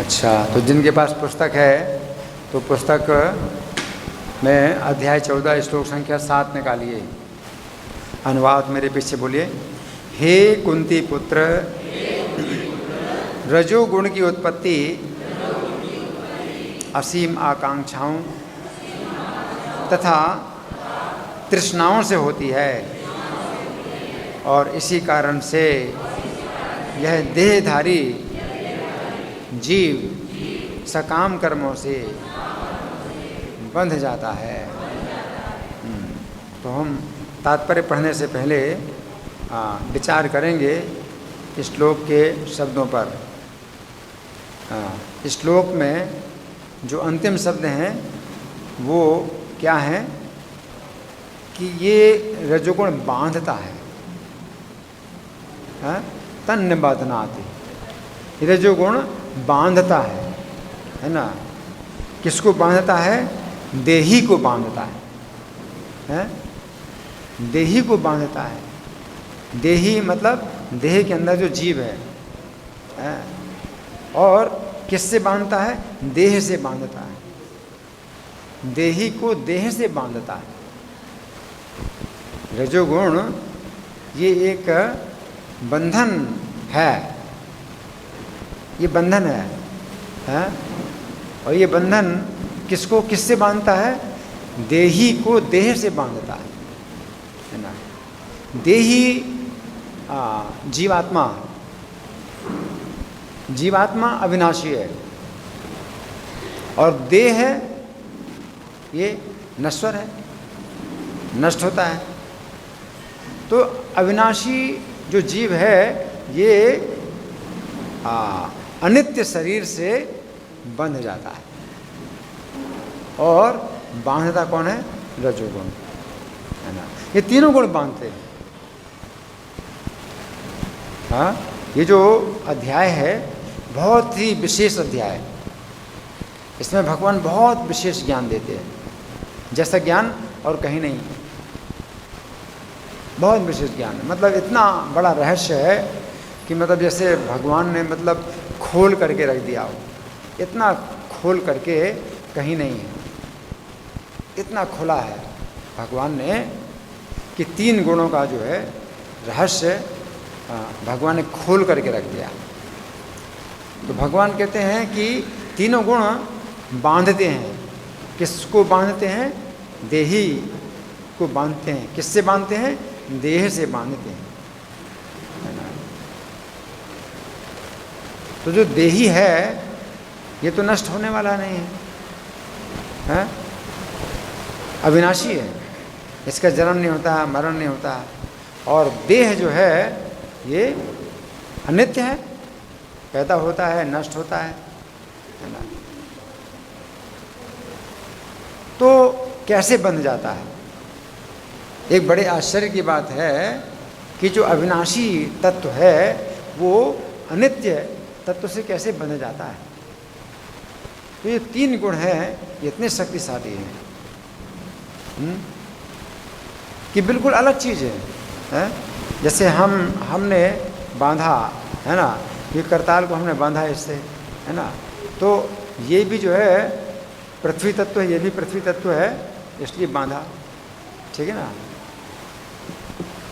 अच्छा, तो जिनके पास पुस्तक है तो पुस्तक में अध्याय 14 श्लोक संख्या 7 निकालिए। अनुवाद मेरे पीछे बोलिए। हे कुंती पुत्र, रजोगुण की उत्पत्ति असीम आकांक्षाओं तथा तृष्णाओं से होती है और इसी कारण से यह देहधारी जीव सकाम कर्मों से बंध जाता है। तो हम तात्पर्य पढ़ने से पहले विचार करेंगे श्लोक के शब्दों पर। श्लोक में जो अंतिम शब्द हैं वो क्या है कि ये रजोगुण बांधता है, तन निबध्नाति। रजोगुण बांधता है ना। किसको बांधता है? देही को बांधता है, देही को बांधता है। देही मतलब देह के अंदर जो जीव है। और किससे बांधता है? देह से बांधता है। देही को देह से बांधता है। रजोगुण ये एक बंधन है, ये बंधन है। और ये बंधन किसको किससे बांधता है? देही को देह से बांधता है ना। देही जीवात्मा, जीवात्मा अविनाशी है और देह है ये नश्वर है, नष्ट होता है। तो अविनाशी जो जीव है ये अनित्य शरीर से बंध जाता है। और बांधता कौन है? रजोगुण है ना। ये तीनों गुण बांधते हैं। हाँ, ये जो अध्याय है बहुत ही विशेष अध्याय है। इसमें भगवान बहुत विशेष ज्ञान देते हैं, जैसा ज्ञान और कहीं नहीं। बहुत विशेष ज्ञान है, मतलब इतना बड़ा रहस्य है कि मतलब जैसे भगवान ने मतलब खोल करके रख दिया हो, इतना खोल करके कहीं नहीं है। इतना खोला है भगवान ने कि तीन गुणों का जो है रहस्य भगवान ने खोल करके रख दिया। तो भगवान कहते हैं कि तीनों गुण बांधते हैं। किसको बांधते हैं? देही को बांधते हैं। किससे बांधते हैं? देह से बांधते हैं, है ना। तो जो देही है ये तो नष्ट होने वाला नहीं है, अविनाशी है। इसका जन्म नहीं होता, मरण नहीं होता। और देह जो है ये अनित्य है, पैदा होता है, नष्ट होता है ना। तो कैसे बंध जाता है? एक बड़े आश्चर्य की बात है कि जो अविनाशी तत्व है वो अनित्य तत्व से कैसे बंध जाता है। तो ये तीन गुण हैं, ये इतने शक्तिशाली हैं कि बिल्कुल अलग चीज़ है। जैसे हमने बांधा है ना, ये करताल को हमने बांधा इससे, है ना। तो ये भी जो है पृथ्वी तत्व है, ये भी पृथ्वी तत्व है, इसलिए बांधा, ठीक है ना।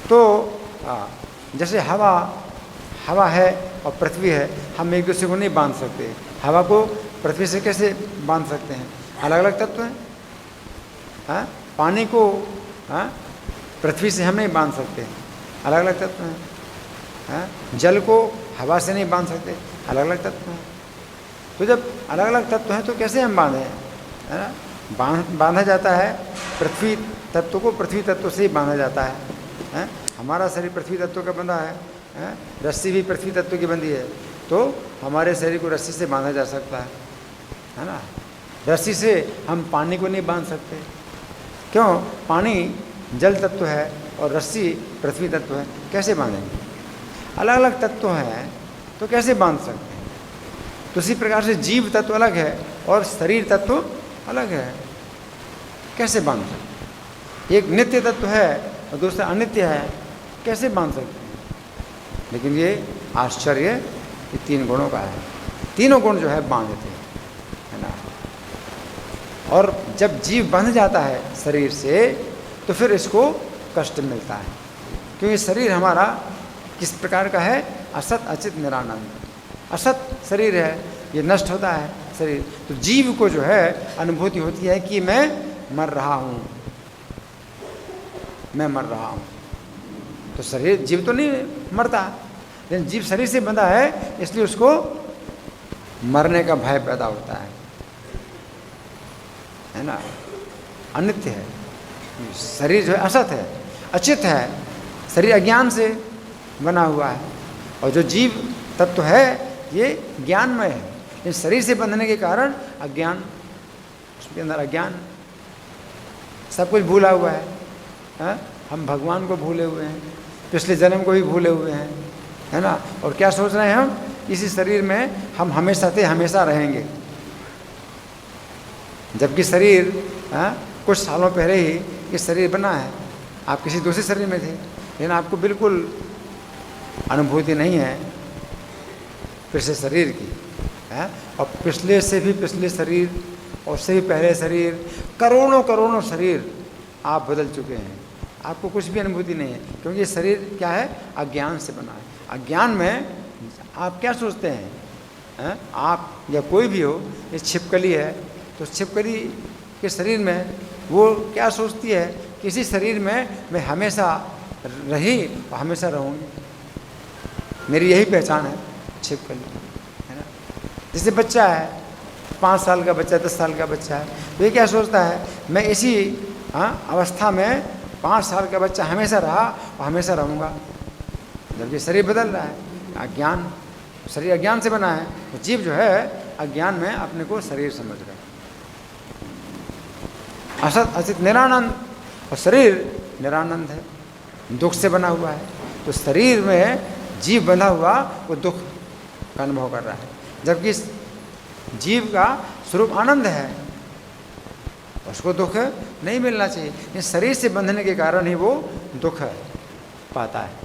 तो जैसे हवा है और पृथ्वी है, हम एक दूसरे को नहीं बांध सकते। हवा को पृथ्वी से कैसे बांध सकते हैं? अलग अलग तत्व हैं। पानी को पृथ्वी से हम नहीं बांध सकते, अलग अलग तत्व हैं। जल को हवा से नहीं बांध सकते, अलग अलग तत्व हैं। तो जब अलग अलग तत्व हैं तो कैसे हम बांधें, है ना। बांधा जाता है पृथ्वी तत्व को पृथ्वी तत्व से ही बांधा जाता है। हमारा शरीर पृथ्वी तत्व का बंधा है, रस्सी भी पृथ्वी तत्व की बंधी है। तो हमारे शरीर को रस्सी से बांधा जा सकता है ना। रस्सी से हम पानी को नहीं बांध सकते, क्यों? पानी जल तत्व है और रस्सी पृथ्वी तत्व है, कैसे बांधेंगे? अलग अलग तत्व हैं तो कैसे बांध सकते हैं? तो उसी प्रकार से जीव तत्व अलग है और शरीर तत्व अलग है, कैसे बांध सकते? एक नित्य तत्व है और दूसरा अनित्य है, कैसे बांध सकते हैं? लेकिन ये आश्चर्य ये तीन गुणों का है। तीनों गुण जो है बांधते हैं, है ना। और जब जीव बंध जाता है शरीर से तो फिर इसको कष्ट मिलता है, क्योंकि शरीर हमारा किस प्रकार का है? असत अचित निरानंद। असत शरीर है, ये नष्ट होता है शरीर, तो जीव को जो है अनुभूति होती है कि मैं मर रहा हूँ, मैं मर रहा हूँ। तो शरीर, जीव तो नहीं मरता, लेकिन जीव शरीर से बंधा है इसलिए उसको मरने का भय पैदा होता है ना। अनित्य है शरीर, जो है असत है, अचित है, शरीर अज्ञान से बना हुआ है, और जो जीव तत्व है ये ज्ञानमय है। लेकिन शरीर से बंधने के कारण अज्ञान, उसके अंदर अज्ञान, सब कुछ भूला हुआ है। हम भगवान को भूले हुए हैं, पिछले जन्म को भी भूले हुए हैं, है ना। और क्या सोच रहे हैं हम? इसी शरीर में हम हमेशा थे, हमेशा रहेंगे, जबकि शरीर कुछ सालों पहले ही ये शरीर बना है। आप किसी दूसरे शरीर में थे, लेकिन आपको बिल्कुल अनुभूति नहीं है पिछले शरीर की, है। और पिछले से भी पिछले शरीर, और उससे भी पहले शरीर, करोड़ों करोड़ों शरीर आप बदल चुके हैं, आपको कुछ भी अनुभूति नहीं है, क्योंकि ये शरीर क्या है? अज्ञान से बना है। अज्ञान में आप क्या सोचते हैं? आप या कोई भी हो, ये छिपकली है, तो छिपकली के शरीर में वो क्या सोचती है कि इसी शरीर में मैं हमेशा रही और हमेशा रहूँगी, मेरी यही पहचान है, छिपकली, है ना। जैसे बच्चा है, 5 साल का बच्चा, 10 साल का बच्चा है, तो ये क्या सोचता है? मैं इसी अवस्था में 5 साल का बच्चा हमेशा रहा और हमेशा रहूँगा, जबकि शरीर बदल रहा है। अज्ञान, शरीर अज्ञान से बना है, तो जीव जो है अज्ञान में अपने को शरीर समझ रहा है। असत अचित निरानंद, और शरीर निरानंद है, दुख से बना हुआ है। तो शरीर में जीव बंधा हुआ वो दुख का अनुभव कर रहा है, जबकि जीव का स्वरूप आनंद है, उसको दुख नहीं मिलना चाहिए। इस शरीर से बंधने के कारण ही वो दुख पाता है।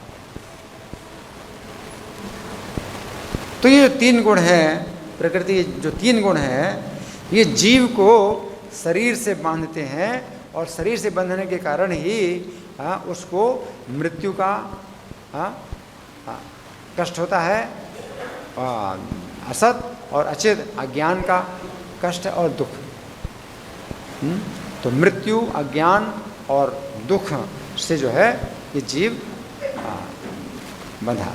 तो ये जो 3 गुण हैं, प्रकृति के जो 3 गुण हैं, ये जीव को शरीर से बांधते हैं, और शरीर से बंधने के कारण ही उसको मृत्यु का कष्ट होता है, असत और अचित अज्ञान का कष्ट और दुख। तो मृत्यु, अज्ञान और दुख से जो है ये जीव बंधा।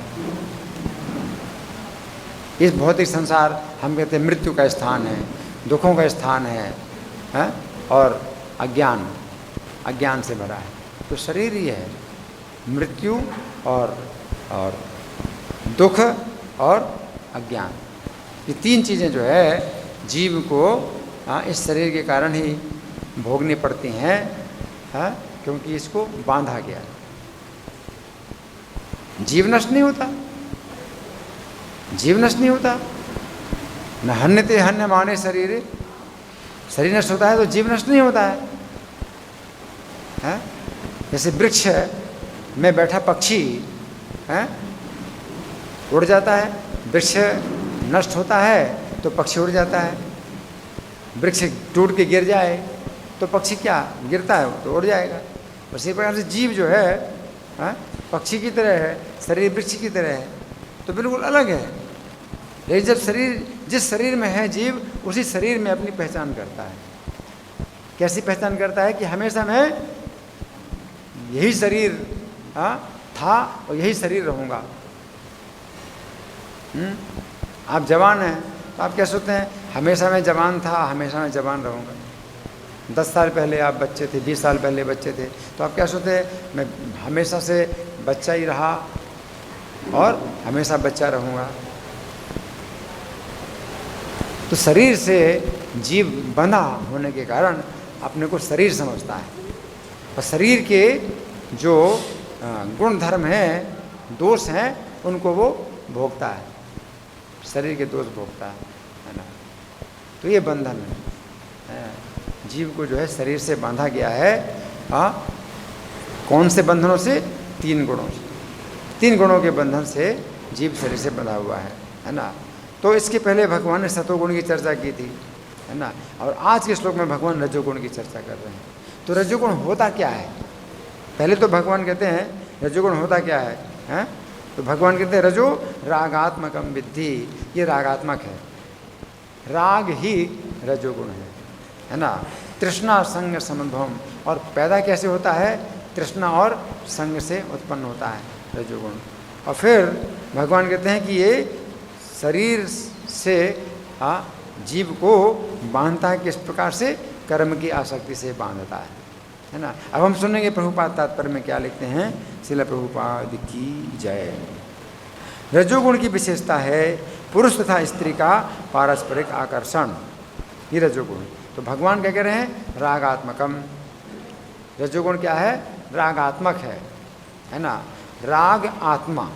इस भौतिक संसार हम कहते हैं मृत्यु का स्थान है, दुखों का स्थान है, और अज्ञान से भरा है। तो शरीर ही है मृत्यु और दुख और अज्ञान, ये 3 चीज़ें जो है जीव को इस शरीर के कारण ही भोगनी पड़ती हैं, क्योंकि इसको बांधा गया। जीव नष्ट नहीं होता, जीव नष्ट नहीं होता, न हन्यते हन्य माने शरीर, शरीर नष्ट होता है तो जीव नष्ट नहीं होता है। जैसे वृक्ष में बैठा पक्षी उड़ जाता है, वृक्ष नष्ट होता है तो पक्षी उड़ जाता है। वृक्ष टूट के गिर जाए तो पक्षी क्या गिरता है, तो उड़ जाएगा। उसी प्रकार से जीव जो है पक्षी की तरह है, शरीर वृक्ष की तरह है, तो बिल्कुल अलग है। लेकिन जब शरीर, जिस शरीर में है जीव, उसी शरीर में अपनी पहचान करता है। कैसी पहचान करता है? कि हमेशा मैं यही शरीर था और यही शरीर रहूँगा। आप जवान हैं तो आप क्या सोचते हैं? हमेशा मैं जवान था, हमेशा मैं जवान रहूँगा। 10 साल पहले आप बच्चे थे, 20 साल पहले बच्चे थे, तो आप क्या सोचते हैं? मैं हमेशा से बच्चा ही रहा और हमेशा बच्चा रहूँगा। तो शरीर से जीव बंधा होने के कारण अपने को शरीर समझता है, और शरीर के जो गुण धर्म हैं, दोष हैं, उनको वो भोगता है, शरीर के दोष भोगता है ना। तो ये बंधन है, जीव को जो है शरीर से बांधा गया है। कौन से बंधनों से? 3 गुणों से। 3 गुणों के बंधन से जीव शरीर से बंधा हुआ है ना। तो इसके पहले भगवान ने सतोगुण की चर्चा की थी, है ना, और आज के श्लोक में भगवान रजोगुण की चर्चा कर रहे हैं। तो रजोगुण होता क्या है? पहले तो भगवान कहते हैं रजोगुण होता क्या है, हैं? तो भगवान कहते हैं रजो रागात्मकम विद्धि, ये रागात्मक है, राग ही रजोगुण है ना। तृष्णा संग समुद्भवम, और पैदा कैसे होता है? तृष्णा और संग से उत्पन्न होता है रजोगुण। और फिर भगवान कहते हैं कि ये शरीर से जीव को बांधता है, किस प्रकार से? कर्म की आसक्ति से बांधता है ना। अब हम सुनेंगे प्रभुपाद तात्पर्य में क्या लिखते हैं। श्रील प्रभुपाद की जय। रजोगुण की विशेषता है पुरुष तथा स्त्री का पारस्परिक आकर्षण, ये रजोगुण। तो भगवान क्या कह रहे हैं? रागात्मकम। रजोगुण क्या है? रागात्मक है ना। राग आत्मा,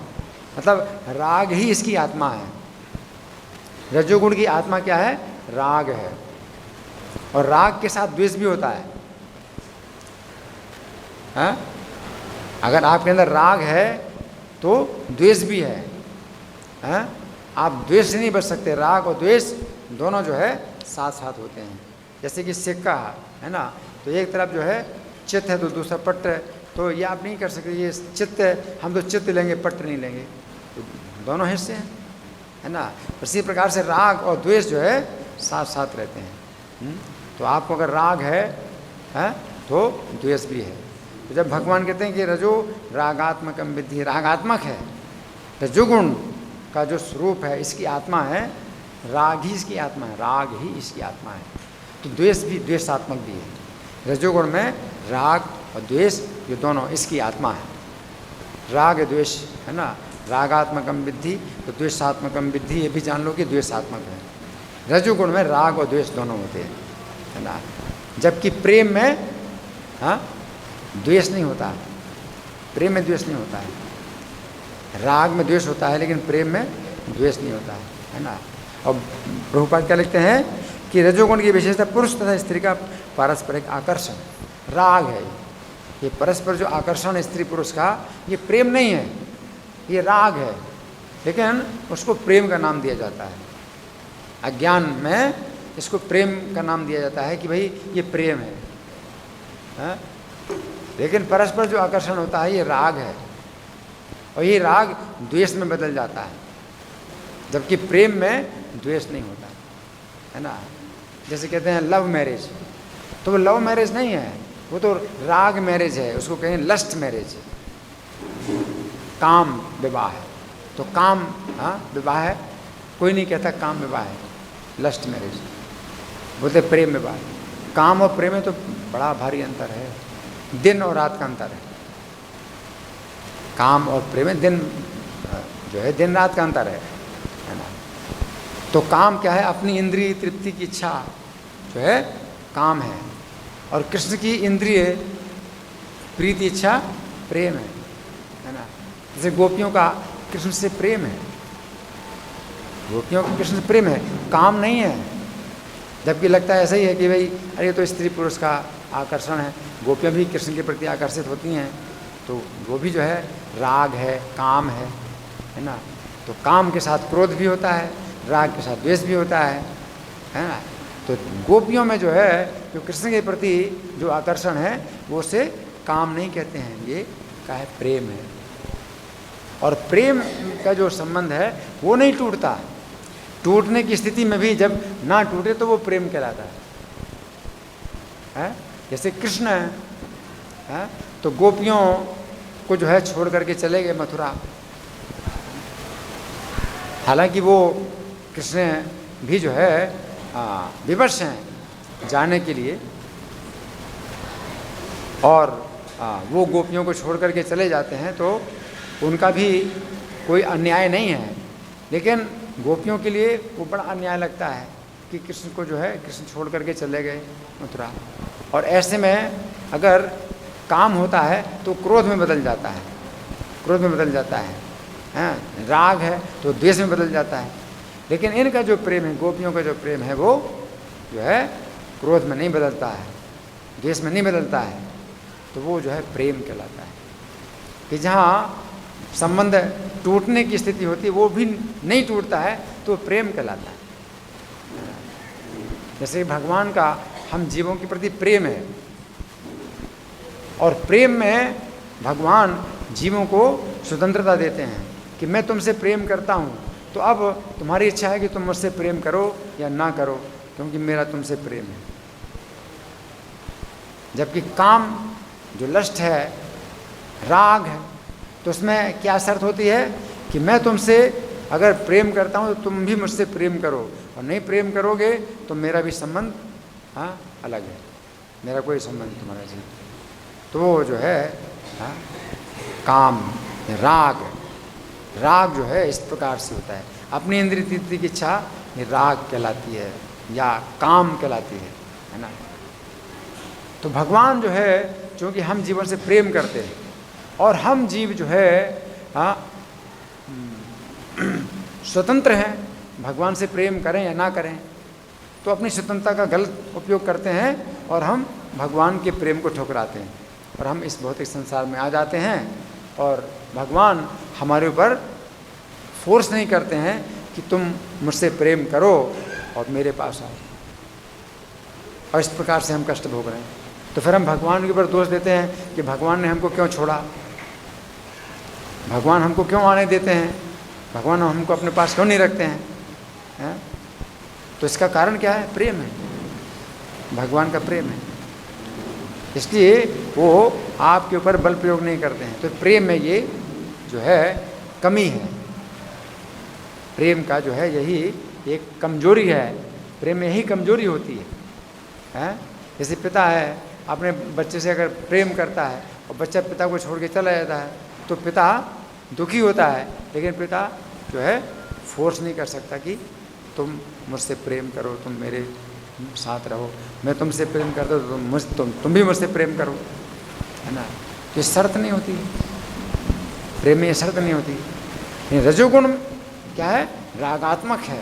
मतलब राग ही इसकी आत्मा है। रजोगुण की आत्मा क्या है? राग है, और राग के साथ द्वेष भी होता है। हाँ? अगर आपके अंदर राग है तो द्वेष भी है, हाँ? आप द्वेष से नहीं बच सकते। राग और द्वेष दोनों जो है साथ साथ होते हैं। जैसे कि सिक्का है ना, तो एक तरफ जो है चित्त है तो दूसरा पट्ट है, तो ये आप नहीं कर सकते ये चित्त है, हम तो चित्त लेंगे पट्ट नहीं लेंगे, तो दोनों हिस्से हैं, है ना। इसी प्रकार से राग और द्वेष जो है साथ साथ रहते हैं। तो आपको अगर राग है तो द्वेष भी है। तो जब भगवान कहते हैं कि रजो रागात्मकम विद्धि, रागात्मक है, रजोगुण का जो स्वरूप है इसकी आत्मा है, राग ही इसकी आत्मा है, राग ही इसकी आत्मा है। तो द्वेष भी द्वेषात्मक भी है। रजोगुण में राग और द्वेष ये दोनों इसकी आत्मा है। राग द्वेष है ना, रागात्मकम विद्धि, तो द्वेषात्मकम विद्धि, ये भी जान लो कि द्वेषात्मक है। रजोगुण में राग और द्वेष दोनों होते हैं, है ना। जबकि प्रेम में द्वेष नहीं होता, प्रेम में द्वेष नहीं होता है। राग में द्वेष होता है लेकिन प्रेम में द्वेष नहीं होता है ना। और प्रभुपाद क्या लिखते हैं कि रजोगुण की विशेषता पुरुष तथा स्त्री का पारस्परिक आकर्षण, राग है। ये परस्पर जो आकर्षण स्त्री पुरुष का, ये प्रेम नहीं है, ये राग है, लेकिन उसको प्रेम का नाम दिया जाता है। अज्ञान में इसको प्रेम का नाम दिया जाता है कि भाई ये प्रेम है, लेकिन परस्पर जो आकर्षण होता है ये राग है, और ये राग द्वेष में बदल जाता है, जबकि प्रेम में द्वेष नहीं होता, है ना। जैसे कहते हैं लव मैरिज, तो वो लव मैरिज नहीं है, वो तो राग मैरिज है, उसको कहें लस्ट मैरिज, काम विवाह है। तो काम विवाह है, कोई नहीं कहता काम विवाह है, लस्ट मैरिज बोलते प्रेम विवाह। काम और प्रेम में तो बड़ा भारी अंतर है, दिन और रात का अंतर है। काम और प्रेम में दिन जो है दिन रात का अंतर है ना। तो काम क्या है? अपनी इंद्रिय तृप्ति की इच्छा जो है काम है, और कृष्ण की इंद्रिय प्रीति इच्छा प्रेम है ना। जैसे गोपियों का कृष्ण से प्रेम है, गोपियों का कृष्ण से प्रेम है, काम नहीं है। जबकि लगता है ऐसा ही है कि भाई अरे तो स्त्री पुरुष का आकर्षण है, गोपियाँ भी कृष्ण के प्रति आकर्षित होती हैं, तो वो भी जो है राग है, काम है ना। तो काम के साथ क्रोध भी होता है, राग के साथ द्वेष भी होता है ना। तो गोपियों में जो है जो कृष्ण के प्रति जो आकर्षण है वो उसे काम नहीं कहते हैं, ये क्या है? प्रेम है। और प्रेम का जो संबंध है वो नहीं टूटता, टूटने की स्थिति में भी जब ना टूटे तो वो प्रेम कहलाता है। जैसे कृष्ण है, तो गोपियों को जो है छोड़ करके चले गए मथुरा, हालांकि वो कृष्ण भी जो है विवश हैं जाने के लिए, और वो गोपियों को छोड़ करके चले जाते हैं, तो उनका भी कोई अन्याय नहीं है, लेकिन गोपियों के लिए वो बड़ा अन्याय लगता है कि कृष्ण को जो है कृष्ण छोड़ करके चले गए मथुरा। और ऐसे में अगर काम होता है तो क्रोध में बदल जाता है, क्रोध में बदल जाता है, राग है तो द्वेष में बदल जाता है। लेकिन इनका जो प्रेम है, गोपियों का जो प्रेम है, वो जो है क्रोध में नहीं बदलता है, द्वेष में नहीं बदलता है, तो वो जो है प्रेम कहलाता है। कि जहाँ संबंध टूटने की स्थिति होती है वो भी नहीं टूटता है, तो प्रेम कहलाता है। जैसे भगवान का हम जीवों के प्रति प्रेम है, और प्रेम में भगवान जीवों को स्वतंत्रता देते हैं कि मैं तुमसे प्रेम करता हूँ, तो अब तुम्हारी इच्छा है कि तुम मुझसे प्रेम करो या ना करो, क्योंकि मेरा तुमसे प्रेम है। जबकि काम जो लस्ट है, राग है, तो उसमें क्या शर्त होती है कि मैं तुमसे अगर प्रेम करता हूँ तो तुम भी मुझसे प्रेम करो, और नहीं प्रेम करोगे तो मेरा भी संबंध अलग है, मेरा कोई संबंध तुम्हारा से। तो वो जो है काम राग, राग जो है इस प्रकार से होता है। अपनी इंद्रिय तृप्ति की इच्छा ये राग कहलाती है या काम कहलाती है ना। तो भगवान जो है, चूँकि हम जीवन से प्रेम करते हैं और हम जीव जो है स्वतंत्र हैं, भगवान से प्रेम करें या ना करें, तो अपनी स्वतंत्रता का गलत उपयोग करते हैं और हम भगवान के प्रेम को ठुकराते हैं, और हम इस भौतिक संसार में आ जाते हैं। और भगवान हमारे ऊपर फोर्स नहीं करते हैं कि तुम मुझसे प्रेम करो और मेरे पास आओ, और इस प्रकार से हम कष्ट भोग रहे हैं। तो फिर हम भगवान के ऊपर दोष देते हैं कि भगवान ने हमको क्यों छोड़ा, भगवान हमको क्यों आने देते हैं, भगवान हमको अपने पास क्यों नहीं रखते हैं? तो इसका कारण क्या है? प्रेम है, भगवान का प्रेम है। इसलिए वो आपके ऊपर बल प्रयोग नहीं करते हैं। तो प्रेम में ये जो है कमी है, प्रेम का जो है यही एक कमजोरी है, प्रेम में यही कमजोरी होती है। जैसे पिता है, अपने बच्चे से अगर प्रेम करता है और बच्चा पिता को छोड़ के चला जाता है, तो पिता दुखी होता है, लेकिन पिता जो है फोर्स नहीं कर सकता कि तुम मुझसे प्रेम करो, तुम मेरे साथ रहो, मैं तुमसे प्रेम करता हूँ तो तुम भी मुझसे प्रेम करो, है ना। तो ये शर्त नहीं होती, प्रेम में ये शर्त नहीं होती। रजोगुण क्या है? रागात्मक है,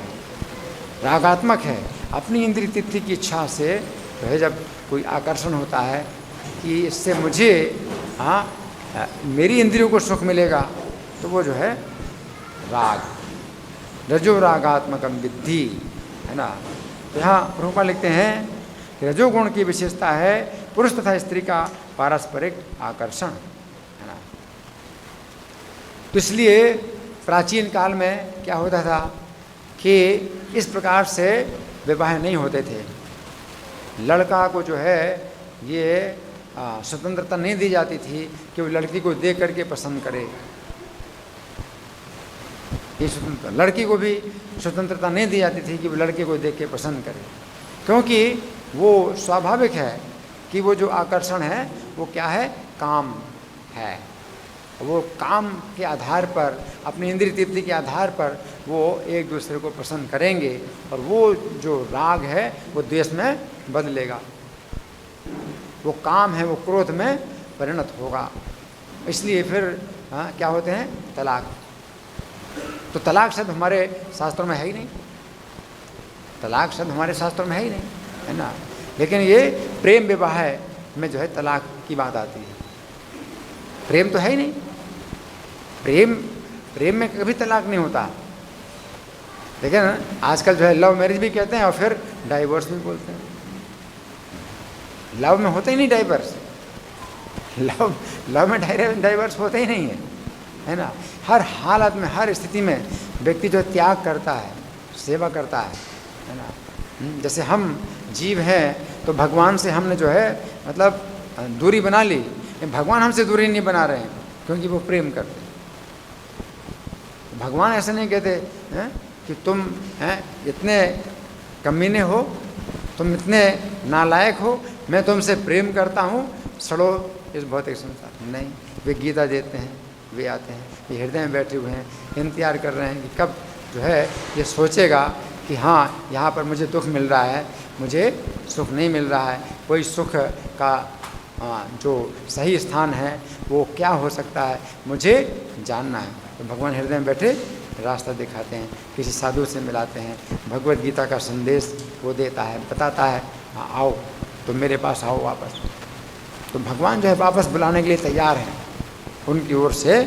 रागात्मक है। अपनी इंद्रिय तृप्ति की इच्छा से जो है जब कोई आकर्षण होता है कि इससे मुझे मेरी इंद्रियों को सुख मिलेगा, तो वो जो है राग, रजो रागात्मकम विद्धि, है ना। तो यहाँ प्रभुपाद लिखते हैं कि रजोगुण की विशेषता है पुरुष तथा स्त्री का पारस्परिक आकर्षण, है ना। तो इसलिए प्राचीन काल में क्या होता था कि इस प्रकार से विवाह नहीं होते थे। लड़का को जो है ये स्वतंत्रता नहीं दी जाती थी कि वो लड़की को देख करके पसंद करे। ये स्वतंत्रता, लड़की को भी स्वतंत्रता नहीं दी जाती थी कि वो लड़के को देख के पसंद करे, क्योंकि वो स्वाभाविक है कि वो जो आकर्षण है वो क्या है? काम है। वो काम के आधार पर, अपनी इंद्रिय तृप्ति के आधार पर वो एक दूसरे को पसंद करेंगे, और वो जो राग है वो द्वेष में बदलेगा, वो काम है वो क्रोध में परिणत होगा। इसलिए फिर क्या होते हैं? तलाक। तो तलाक शब्द हमारे शास्त्रों में है ही नहीं, तलाक शब्द हमारे शास्त्रों में है ही नहीं, है ना। लेकिन ये प्रेम विवाह में जो है तलाक की बात आती है। प्रेम तो है ही नहीं, प्रेम में कभी तलाक नहीं होता। लेकिन आजकल जो है लव मैरिज भी कहते हैं और फिर डाइवोर्स भी बोलते हैं। लव में होता ही नहीं डाइवोर्स, लव में डाइवोर्स होता ही नहीं है ना। हर हालत में, हर स्थिति में व्यक्ति जो त्याग करता है, सेवा करता है ना। जैसे हम जीव हैं तो भगवान से हमने जो है मतलब दूरी बना ली, भगवान हमसे दूरी नहीं बना रहे हैं क्योंकि वो प्रेम करते हैं। भगवान ऐसे नहीं कहते हैं कि तुम हैं इतने कमीने हो, तुम इतने नालायक हो, मैं तुमसे प्रेम करता हूँ, सड़ो इस भौतिक संसार। नहीं, वे गीता देते हैं, वे आते हैं, ये हृदय में बैठे हुए हैं, इंतजार कर रहे हैं कि कब जो है ये सोचेगा कि हाँ यहाँ पर मुझे दुख मिल रहा है, मुझे सुख नहीं मिल रहा है, कोई सुख का जो सही स्थान है वो क्या हो सकता है, मुझे जानना है। तो भगवान हृदय में बैठे रास्ता दिखाते हैं, किसी साधु से मिलाते हैं, भगवत गीता का संदेश वो देता है, बताता है हाँ आओ, तो मेरे पास आओ वापस। तो भगवान जो है वापस बुलाने के लिए तैयार हैं, उनकी ओर से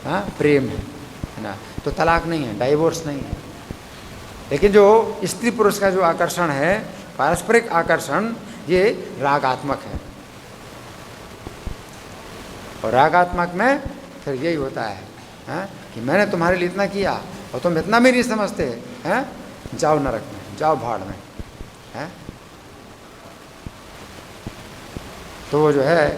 प्रेम है ना। तो तलाक नहीं है, डाइवोर्स नहीं है, लेकिन जो स्त्री पुरुष का जो आकर्षण है, पारस्परिक आकर्षण, ये रागात्मक है। और रागात्मक में फिर यही होता है कि मैंने तुम्हारे लिए इतना किया और तुम इतना भी नहीं समझते हैं, जाओ नरक में, जाओ भाड़ में है। तो वो जो है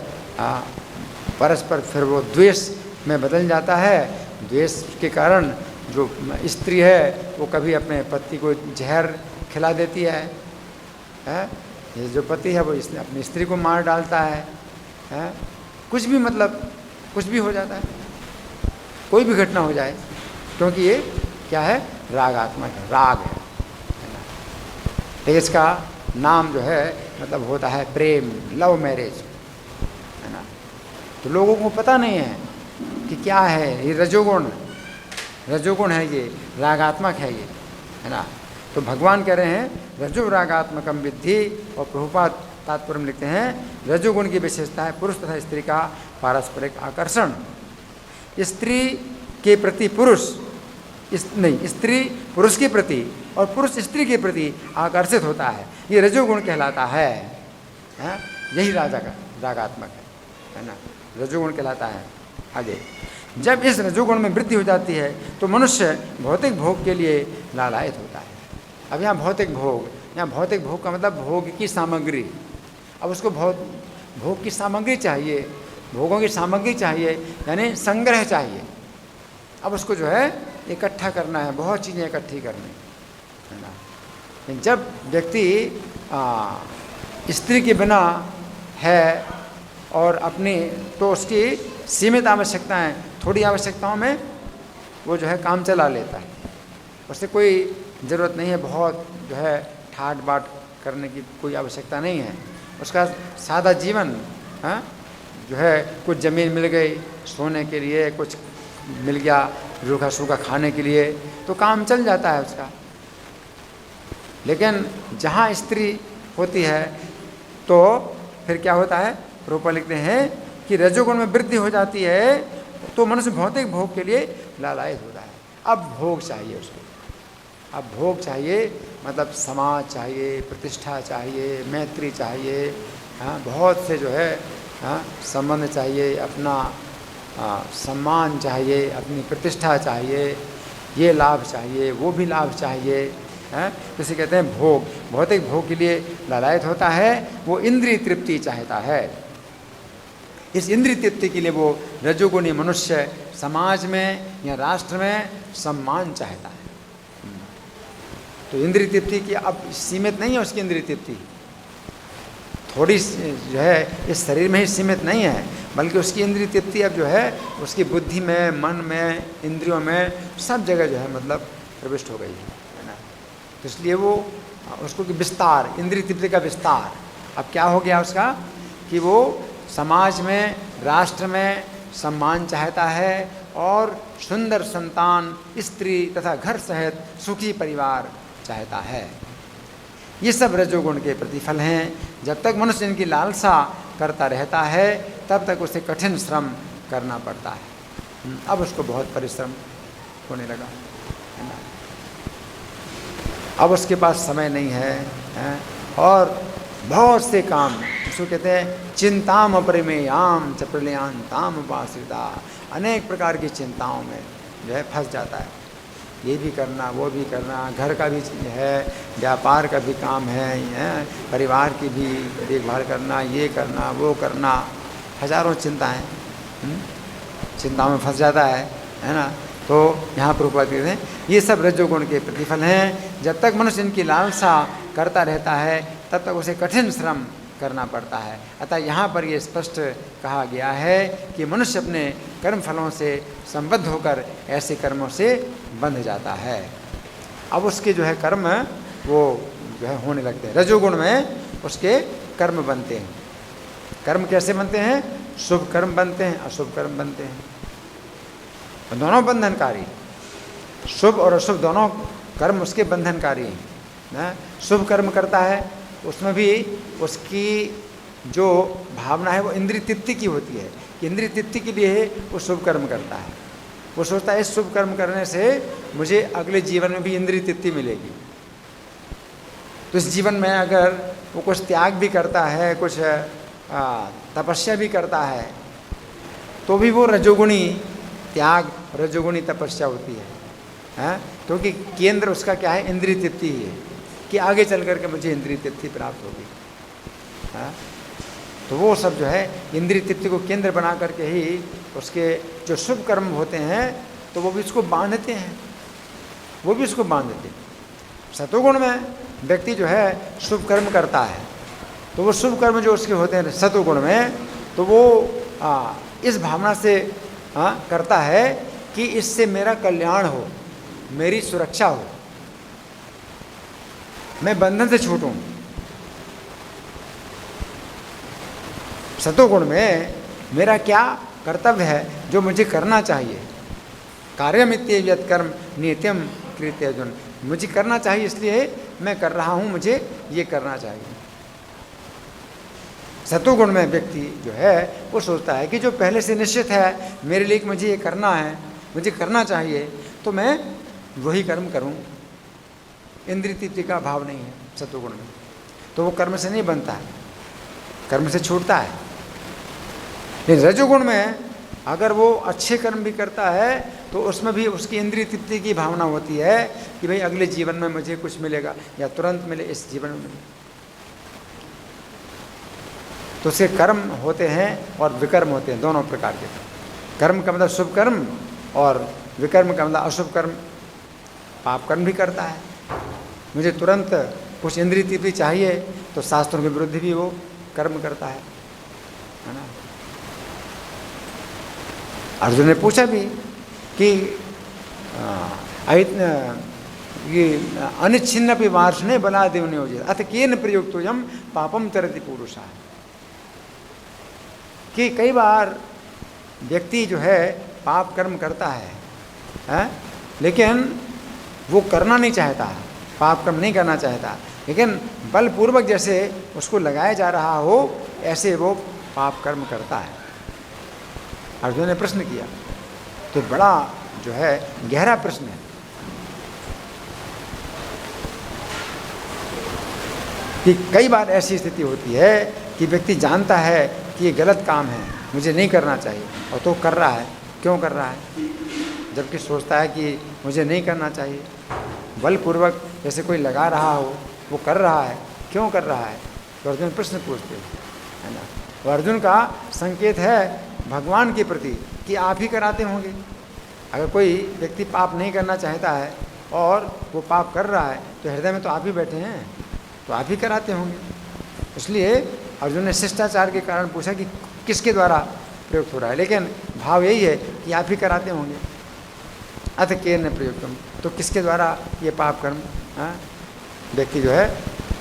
परस्पर फिर वो द्वेष में बदल जाता है। द्वेष के कारण जो स्त्री है वो कभी अपने पति को जहर खिला देती है, ये जो पति है वो अपनी स्त्री को मार डालता है, कुछ भी मतलब कुछ भी हो जाता है, कोई भी घटना हो जाए, क्योंकि ये क्या है, रागात्मक है, राग है ना। लेकिन इसका नाम जो है मतलब होता है प्रेम, लव मैरिज, है ना। तो लोगों को पता नहीं है कि क्या है ये रजोगुण, रजोगुण है ये, रागात्मक है ये, है ना। तो भगवान कह रहे हैं रजो रागात्मकम विद्धि, और प्रभुपाद तात्पर्य में लिखते हैं रजोगुण की विशेषता है पुरुष तथा स्त्री का पारस्परिक आकर्षण। स्त्री के प्रति पुरुष स्त्री पुरुष के प्रति और पुरुष स्त्री के प्रति आकर्षित होता है, ये रजोगुण कहलाता है, यही रागात्मक है ना, रजोगुण कहलाता है। आगे, जब इस रजोगुण में वृद्धि हो जाती है तो मनुष्य भौतिक भोग के लिए लालायित होता है। अब यहाँ भौतिक भोग का मतलब भोग की सामग्री। अब उसको भोग की सामग्री चाहिए, भोगों की सामग्री चाहिए, यानी संग्रह चाहिए। अब उसको जो है इकट्ठा करना है, बहुत चीज़ें इकट्ठी करनी है ना। जब व्यक्ति स्त्री के बिना है और अपनी, तो उसकी सीमित आवश्यकताएं, थोड़ी आवश्यकताओं में वो जो है काम चला लेता है, उससे कोई ज़रूरत नहीं है बहुत जो है ठाट बाट करने की कोई आवश्यकता नहीं है। उसका सादा जीवन जो है, कुछ ज़मीन मिल गई सोने के लिए, कुछ मिल गया रूखा सूखा खाने के लिए, तो काम चल जाता है उसका। लेकिन जहाँ स्त्री होती है तो फिर क्या होता है, प्रभुपाद लिखते हैं कि रजोगुण में वृद्धि हो जाती है तो मनुष्य भौतिक भोग के लिए लालायित होता है। अब भोग चाहिए उसको, अब भोग चाहिए मतलब समाज चाहिए, प्रतिष्ठा चाहिए, मैत्री चाहिए, बहुत से जो है संबंध चाहिए, अपना सम्मान चाहिए, अपनी प्रतिष्ठा चाहिए, ये लाभ चाहिए, वो भी लाभ चाहिए, जिसे कहते हैं भोग। भौतिक भोग के लिए लालायित होता है, वो इंद्रिय तृप्ति चाहता है। इस इंद्रिय तृप्ति के लिए वो रजोगुणी मनुष्य समाज में या राष्ट्र में सम्मान चाहता है। तो इंद्रिय तृप्ति की अब सीमित नहीं है उसकी इंद्रिय तृप्ति, थोड़ी जो है इस शरीर में ही सीमित नहीं है, बल्कि उसकी इंद्रिय तृप्ति अब जो है उसकी बुद्धि में, मन में, इंद्रियों में, सब जगह जो है मतलब प्रविष्ट हो गई है ना। तो इसलिए वो उसको कि विस्तार, इंद्रिय तृप्ति का विस्तार अब क्या हो गया उसका, कि वो समाज में, राष्ट्र में सम्मान चाहता है और सुंदर संतान, स्त्री तथा घर सहित सुखी परिवार चाहता है। ये सब रजोगुण के प्रतिफल हैं। जब तक मनुष्य इनकी लालसा करता रहता है तब तक उसे कठिन श्रम करना पड़ता है। अब उसको बहुत परिश्रम होने लगा है ना, अब उसके पास समय नहीं है और बहुत से काम, उसको कहते हैं चिंताम अपरिमेयाम च प्रलयांताम उपाश्रिता, अनेक प्रकार की चिंताओं में जो है फंस जाता है, ये भी करना, वो भी करना, घर का भी है, व्यापार का भी काम है, परिवार की भी देखभाल करना, ये करना, वो करना, हजारों चिंताएं, चिंताओं में फंस जाता है ना। तो यहाँ प्रभुपाद कहते हैं ये सब रजोगुण के प्रतिफल हैं। जब तक मनुष्य इनकी लालसा करता रहता है तब तक उसे कठिन श्रम करना पड़ता है। अतः यहाँ पर ये स्पष्ट कहा गया है कि मनुष्य अपने कर्म फलों से संबद्ध होकर ऐसे कर्मों से बंध जाता है। अब उसके जो है कर्म वो जो है होने लगते हैं, रजोगुण में उसके कर्म बनते हैं। कर्म कैसे बनते हैं, शुभ कर्म बनते हैं, अशुभ कर्म बनते हैं, दोनों बंधनकारी, शुभ और अशुभ दोनों कर्म उसके बंधनकारी हैं। शुभ कर्म करता है उसमें भी उसकी जो भावना है वो इंद्रिय तृप्ति की होती है, कि इंद्रिय तृप्ति के लिए वो शुभ कर्म करता है। वो सोचता है इस शुभ कर्म करने से मुझे अगले जीवन में भी इंद्रिय तृप्ति मिलेगी, तो इस जीवन में अगर वो कुछ त्याग भी करता है, कुछ तपस्या भी करता है, तो भी वो रजोगुणी त्याग, रजोगुणी तपस्या होती है, क्योंकि केंद्र उसका क्या है, इंद्रिय तृप्ति ही है कि आगे चल करके मुझे इंद्रिय तृप्ति प्राप्त होगी। तो वो सब जो है इंद्रिय तृप्ति को केंद्र बना करके ही उसके जो शुभ कर्म होते हैं तो वो भी उसको बांधते हैं, वो भी उसको बांध देते हैं। सतोगुण में व्यक्ति जो है शुभ कर्म करता है, तो वो शुभ कर्म जो उसके होते हैं सतोगुण में, तो वो इस भावना से करता है कि इससे मेरा कल्याण हो, मेरी सुरक्षा हो, मैं बंधन से छूटूं। सतोगुण में मेरा क्या कर्तव्य है जो मुझे करना चाहिए, कार्यमित्येव यत् कर्म नित्यम कृत्य अर्जुन, मुझे करना चाहिए इसलिए मैं कर रहा हूँ, मुझे ये करना चाहिए। सतोगुण में व्यक्ति जो है वो सोचता है कि जो पहले से निश्चित है मेरे लिए कि मुझे ये करना है, मुझे करना चाहिए, तो मैं वही कर्म करूँ। इंद्रिय तृप्ति का भाव नहीं है सतोगुण में, तो वो कर्म से नहीं बनता है, कर्म से छूटता है। लेकिन रजोगुण में अगर वो अच्छे कर्म भी करता है तो उसमें भी उसकी इंद्रिय तृप्ति की भावना होती है कि भाई अगले जीवन में मुझे कुछ मिलेगा या तुरंत मिले, इस जीवन में मिले। तो उसके कर्म होते हैं और विकर्म होते हैं, दोनों प्रकार के। कर्म का मतलब शुभ कर्म और विकर्म का मतलब अशुभ कर्म। पाप कर्म भी करता है, मुझे तुरंत कुछ इंद्रिय तृप्ति चाहिए तो शास्त्रों के विरुद्ध भी वो कर्म करता है ना। अर्जुन ने पूछा भी कि अनिच्छिन्नपि वार्ष्णे बलादेव नियोजित अथ केन प्रयुक्तोऽयं पापम चरति पुरुषः, कि कई बार व्यक्ति जो है पाप कर्म करता है, लेकिन वो करना नहीं चाहता, पाप कर्म नहीं करना चाहता, लेकिन बलपूर्वक जैसे उसको लगाया जा रहा हो ऐसे वो पाप कर्म करता है। अर्जुन ने प्रश्न किया, तो बड़ा जो है गहरा प्रश्न है कि कई बार ऐसी स्थिति होती है कि व्यक्ति जानता है कि ये गलत काम है, मुझे नहीं करना चाहिए, और तो कर रहा है। क्यों कर रहा है? जबकि सोचता है कि मुझे नहीं करना चाहिए, बलपूर्वक जैसे कोई लगा रहा हो वो कर रहा है। क्यों कर रहा है? तो अर्जुन प्रश्न पूछते है ना। तो अर्जुन का संकेत है भगवान के प्रति कि आप ही कराते होंगे। अगर कोई व्यक्ति पाप नहीं करना चाहता है और वो पाप कर रहा है तो हृदय में तो आप ही बैठे हैं, तो आप ही कराते होंगे। इसलिए अर्जुन ने शिष्टाचार के कारण पूछा कि किसके द्वारा प्रयुक्त हो रहा है, लेकिन भाव यही है कि आप ही कराते होंगे। अथ केन प्रयुक्तम, तो किसके द्वारा ये पाप कर्म व्यक्ति जो है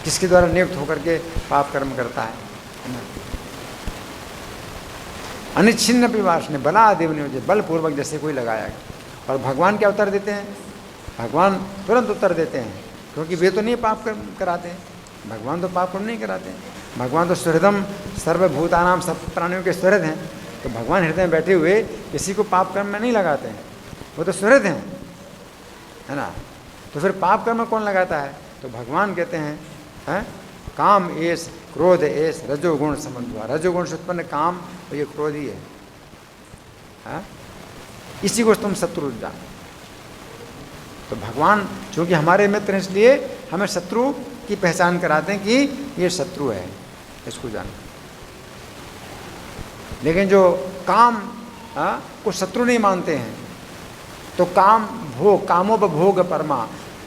किसके द्वारा नियुक्त होकर के पाप कर्म करता है ना। अनिच्छिन्न पिवास ने बलादेव नियोजित, बलपूर्वक जैसे कोई लगाया। और भगवान क्या उत्तर देते हैं? भगवान तुरंत उत्तर देते हैं, क्योंकि वे तो नहीं पाप कर्म कराते हैं, भगवान तो पाप कर्म नहीं कराते हैं। भगवान तो सुहृदम सर्वभूतानाम, सब प्राणियों के सुहृद हैं, तो भगवान हृदय में बैठे हुए किसी को पाप कर्म में नहीं लगाते हैं, वो तो सुहृद हैं, है ना। तो फिर पाप कर्म में कौन लगाता है? तो भगवान कहते हैं काम एस क्रोध एस रजोगुण समन्वय, रजोगुण से उत्पन्न काम और ये क्रोध ही है, इसी को तुम शत्रु जान। तो भगवान चूँकि हमारे मित्र हैं इसलिए हमें शत्रु की पहचान कराते हैं कि ये शत्रु है, इसको जान। लेकिन जो काम को शत्रु नहीं मानते हैं, तो काम भोग, कामोपभोग परमा,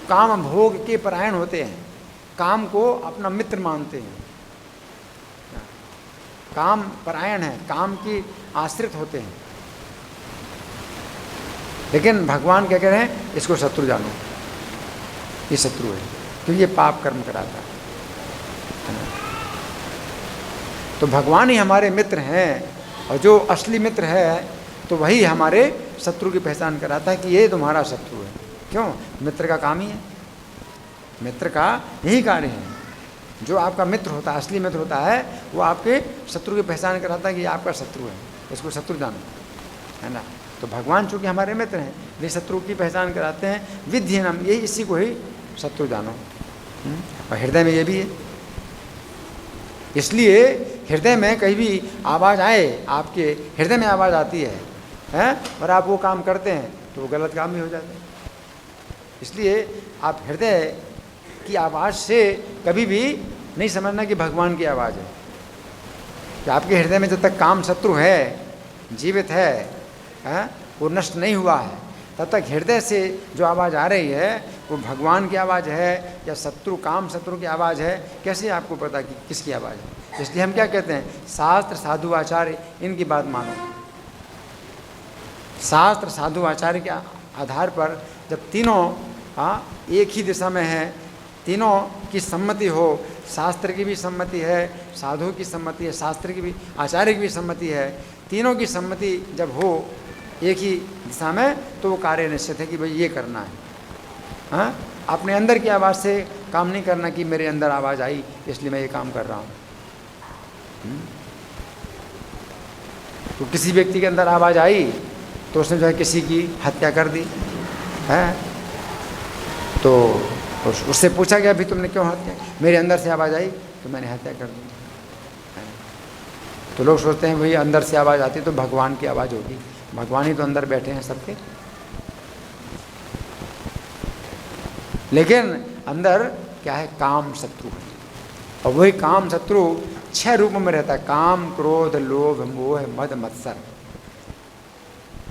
काम भोग के परायण होते हैं, काम को अपना मित्र मानते हैं, काम परायण है, काम की आश्रित होते हैं। लेकिन भगवान क्या कह रहे हैं? इसको शत्रु जानो, ये शत्रु है, क्योंकि ये पाप कर्म कराता है। तो भगवान ही हमारे मित्र हैं, और जो असली मित्र है तो वही हमारे शत्रु की पहचान कराता है कि ये तुम्हारा शत्रु है। क्यों? मित्र का काम ही है, मित्र का यही कार्य है। जो आपका मित्र होता है, असली मित्र होता है, वो आपके शत्रु की पहचान कराता है कि ये आपका शत्रु है, इसको शत्रु जानो, है ना। तो भगवान चूँकि हमारे मित्र हैं, वे शत्रु की पहचान कराते हैं। विध्येनम, यही इसी को ही शत्रु जानो, और हृदय में ये भी है। इसलिए हृदय में कहीं भी आवाज़ आए, आपके हृदय में आवाज़ आती है और आप वो काम करते हैं तो वो गलत काम भी हो जाता है। इसलिए आप हृदय की आवाज़ से कभी भी नहीं समझना कि भगवान की आवाज़ है। कि आपके हृदय में जब तक काम शत्रु है, जीवित है, वो नष्ट नहीं हुआ है, तब तक हृदय से जो आवाज़ आ रही है वो भगवान की आवाज़ है या शत्रु, काम शत्रु की आवाज़ है, कैसे आपको पता कि किसकी आवाज़ है। इसलिए हम क्या कहते हैं, शास्त्र साधु आचार्य इनकी बात मानो। शास्त्र साधु आचार्य के आधार पर जब तीनों एक ही दिशा में है, तीनों की सम्मति हो, शास्त्र की भी सम्मति है, साधु की सम्मति है, शास्त्र की भी, आचार्य की भी सम्मति है, तीनों की सम्मति जब हो एक ही दिशा में, तो वो कार्य निश्चित है कि भाई ये करना है। अपने अंदर की आवाज़ से काम नहीं करना कि मेरे अंदर आवाज़ आई इसलिए मैं ये काम कर रहा हूँ। तो किसी व्यक्ति के अंदर आवाज़ आई तो उसने जो है किसी की हत्या कर दी है, तो उससे पूछा गया भी तुमने क्यों हत्या, मेरे अंदर से आवाज़ आई तो मैंने हत्या कर दी। तो लोग सोचते हैं भाई अंदर से आवाज़ आती तो भगवान की आवाज़ होगी, भगवान ही तो अंदर बैठे हैं सबके। लेकिन अंदर क्या है, काम शत्रु है, और वही काम शत्रु 6 रूप में रहता है, काम क्रोध लोभ मोह मद मत्सर।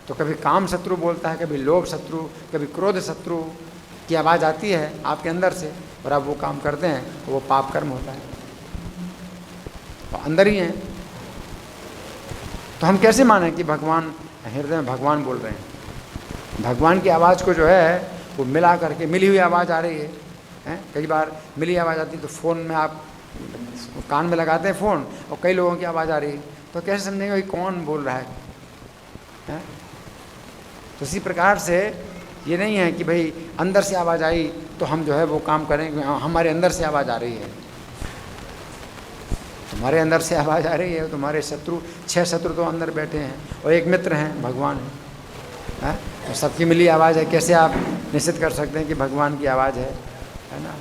तो कभी काम शत्रु बोलता है, कभी लोभ शत्रु, कभी क्रोध शत्रु की आवाज़ आती है आपके अंदर से, और आप वो काम करते हैं तो वो पाप कर्म होता है, तो अंदर ही है। तो हम कैसे माने कि भगवान हृदय में भगवान बोल रहे हैं। भगवान की आवाज़ को जो है वो मिला करके, मिली हुई आवाज़ आ रही है, कई बार मिली आवाज़ आती है तो फ़ोन में आप कान में लगाते हैं फ़ोन और कई लोगों की आवाज़ आ रही है, तो कैसे समझेंगे कि कौन बोल रहा है। तो इसी प्रकार से ये नहीं है कि भाई अंदर से आवाज़ आई तो हम जो है वो काम करेंगे, हमारे अंदर से आवाज़ आ रही है, तुम्हारे अंदर से आवाज़ आ रही है, तुम्हारे शत्रु 6 शत्रु तो अंदर बैठे हैं और एक मित्र हैं भगवान है, तो सबकी मिली आवाज़ है, कैसे आप निश्चित कर सकते हैं कि भगवान की आवाज़ है ना।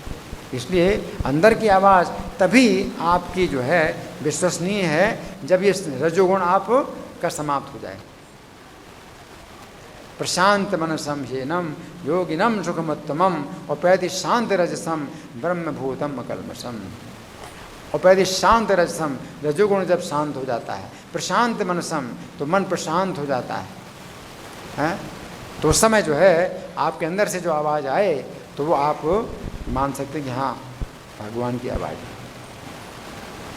इसलिए अंदर की आवाज़ तभी आपकी जो है विश्वसनीय है जब ये रजोगुण आप का समाप्त हो जाए। प्रशांत मनसम ह्येनम योगिनम सुखमोत्तमम औपैति शांत रजसम ब्रह्मभूतम कल्मषम। औपैति शांत रजसम, रजोगुण जब शांत हो जाता है, प्रशांत मनसम तो मन प्रशांत हो जाता है, तो उस समय जो है आपके अंदर से जो आवाज़ आए तो वो आप मान सकते हैं कि हाँ भगवान की आवाज़ है।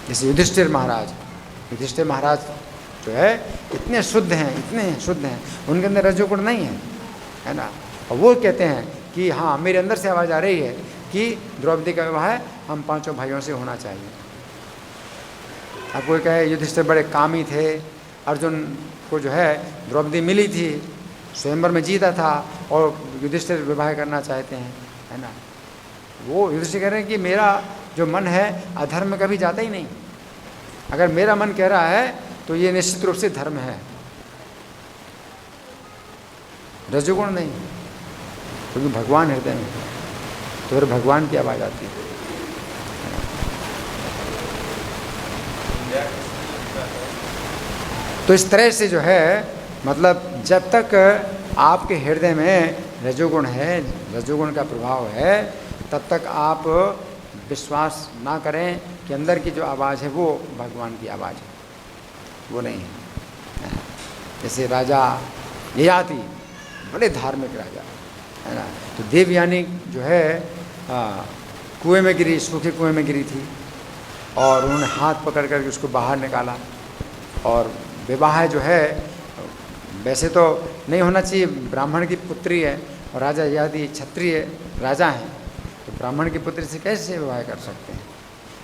जैसे युधिष्ठिर महाराज जो है इतने शुद्ध हैं, इतने शुद्ध हैं, उनके अंदर रजोगुण नहीं है ना, और वो कहते हैं कि हाँ मेरे अंदर से आवाज़ आ रही है कि द्रौपदी का विवाह हम 5 भाइयों से होना चाहिए। अब कोई कहे युधिष्ठिर बड़े कामी थे, अर्जुन को जो है द्रौपदी मिली थी, स्वयंवर में जीता था और युधिष्ठिर विवाह करना चाहते हैं, है ना। वो युधिष्ठिर कह रहे हैं कि मेरा जो मन है अधर्म में कभी जाता ही नहीं, अगर मेरा मन कह रहा है तो ये निश्चित रूप से धर्म है, रजोगुण नहीं, क्योंकि भगवान हृदय में है, तो फिर भगवान की आवाज़ आती है। तो इस तरह से जो है मतलब जब तक आपके हृदय में रजोगुण है, रजोगुण का प्रभाव है, तब तक आप विश्वास ना करें कि अंदर की जो आवाज़ है वो भगवान की आवाज़ है, वो नहीं है। जैसे राजा ययाति बड़े धार्मिक राजा है ना, तो देवयानी जो है कुएं में गिरी, सूखे कुएं में गिरी थी, और उन्होंने हाथ पकड़ करके उसको बाहर निकाला। और विवाह जो है वैसे तो नहीं होना चाहिए, ब्राह्मण की पुत्री है और राजा यदि क्षत्रिय राजा हैं तो ब्राह्मण की पुत्री से कैसे विवाह कर सकते हैं।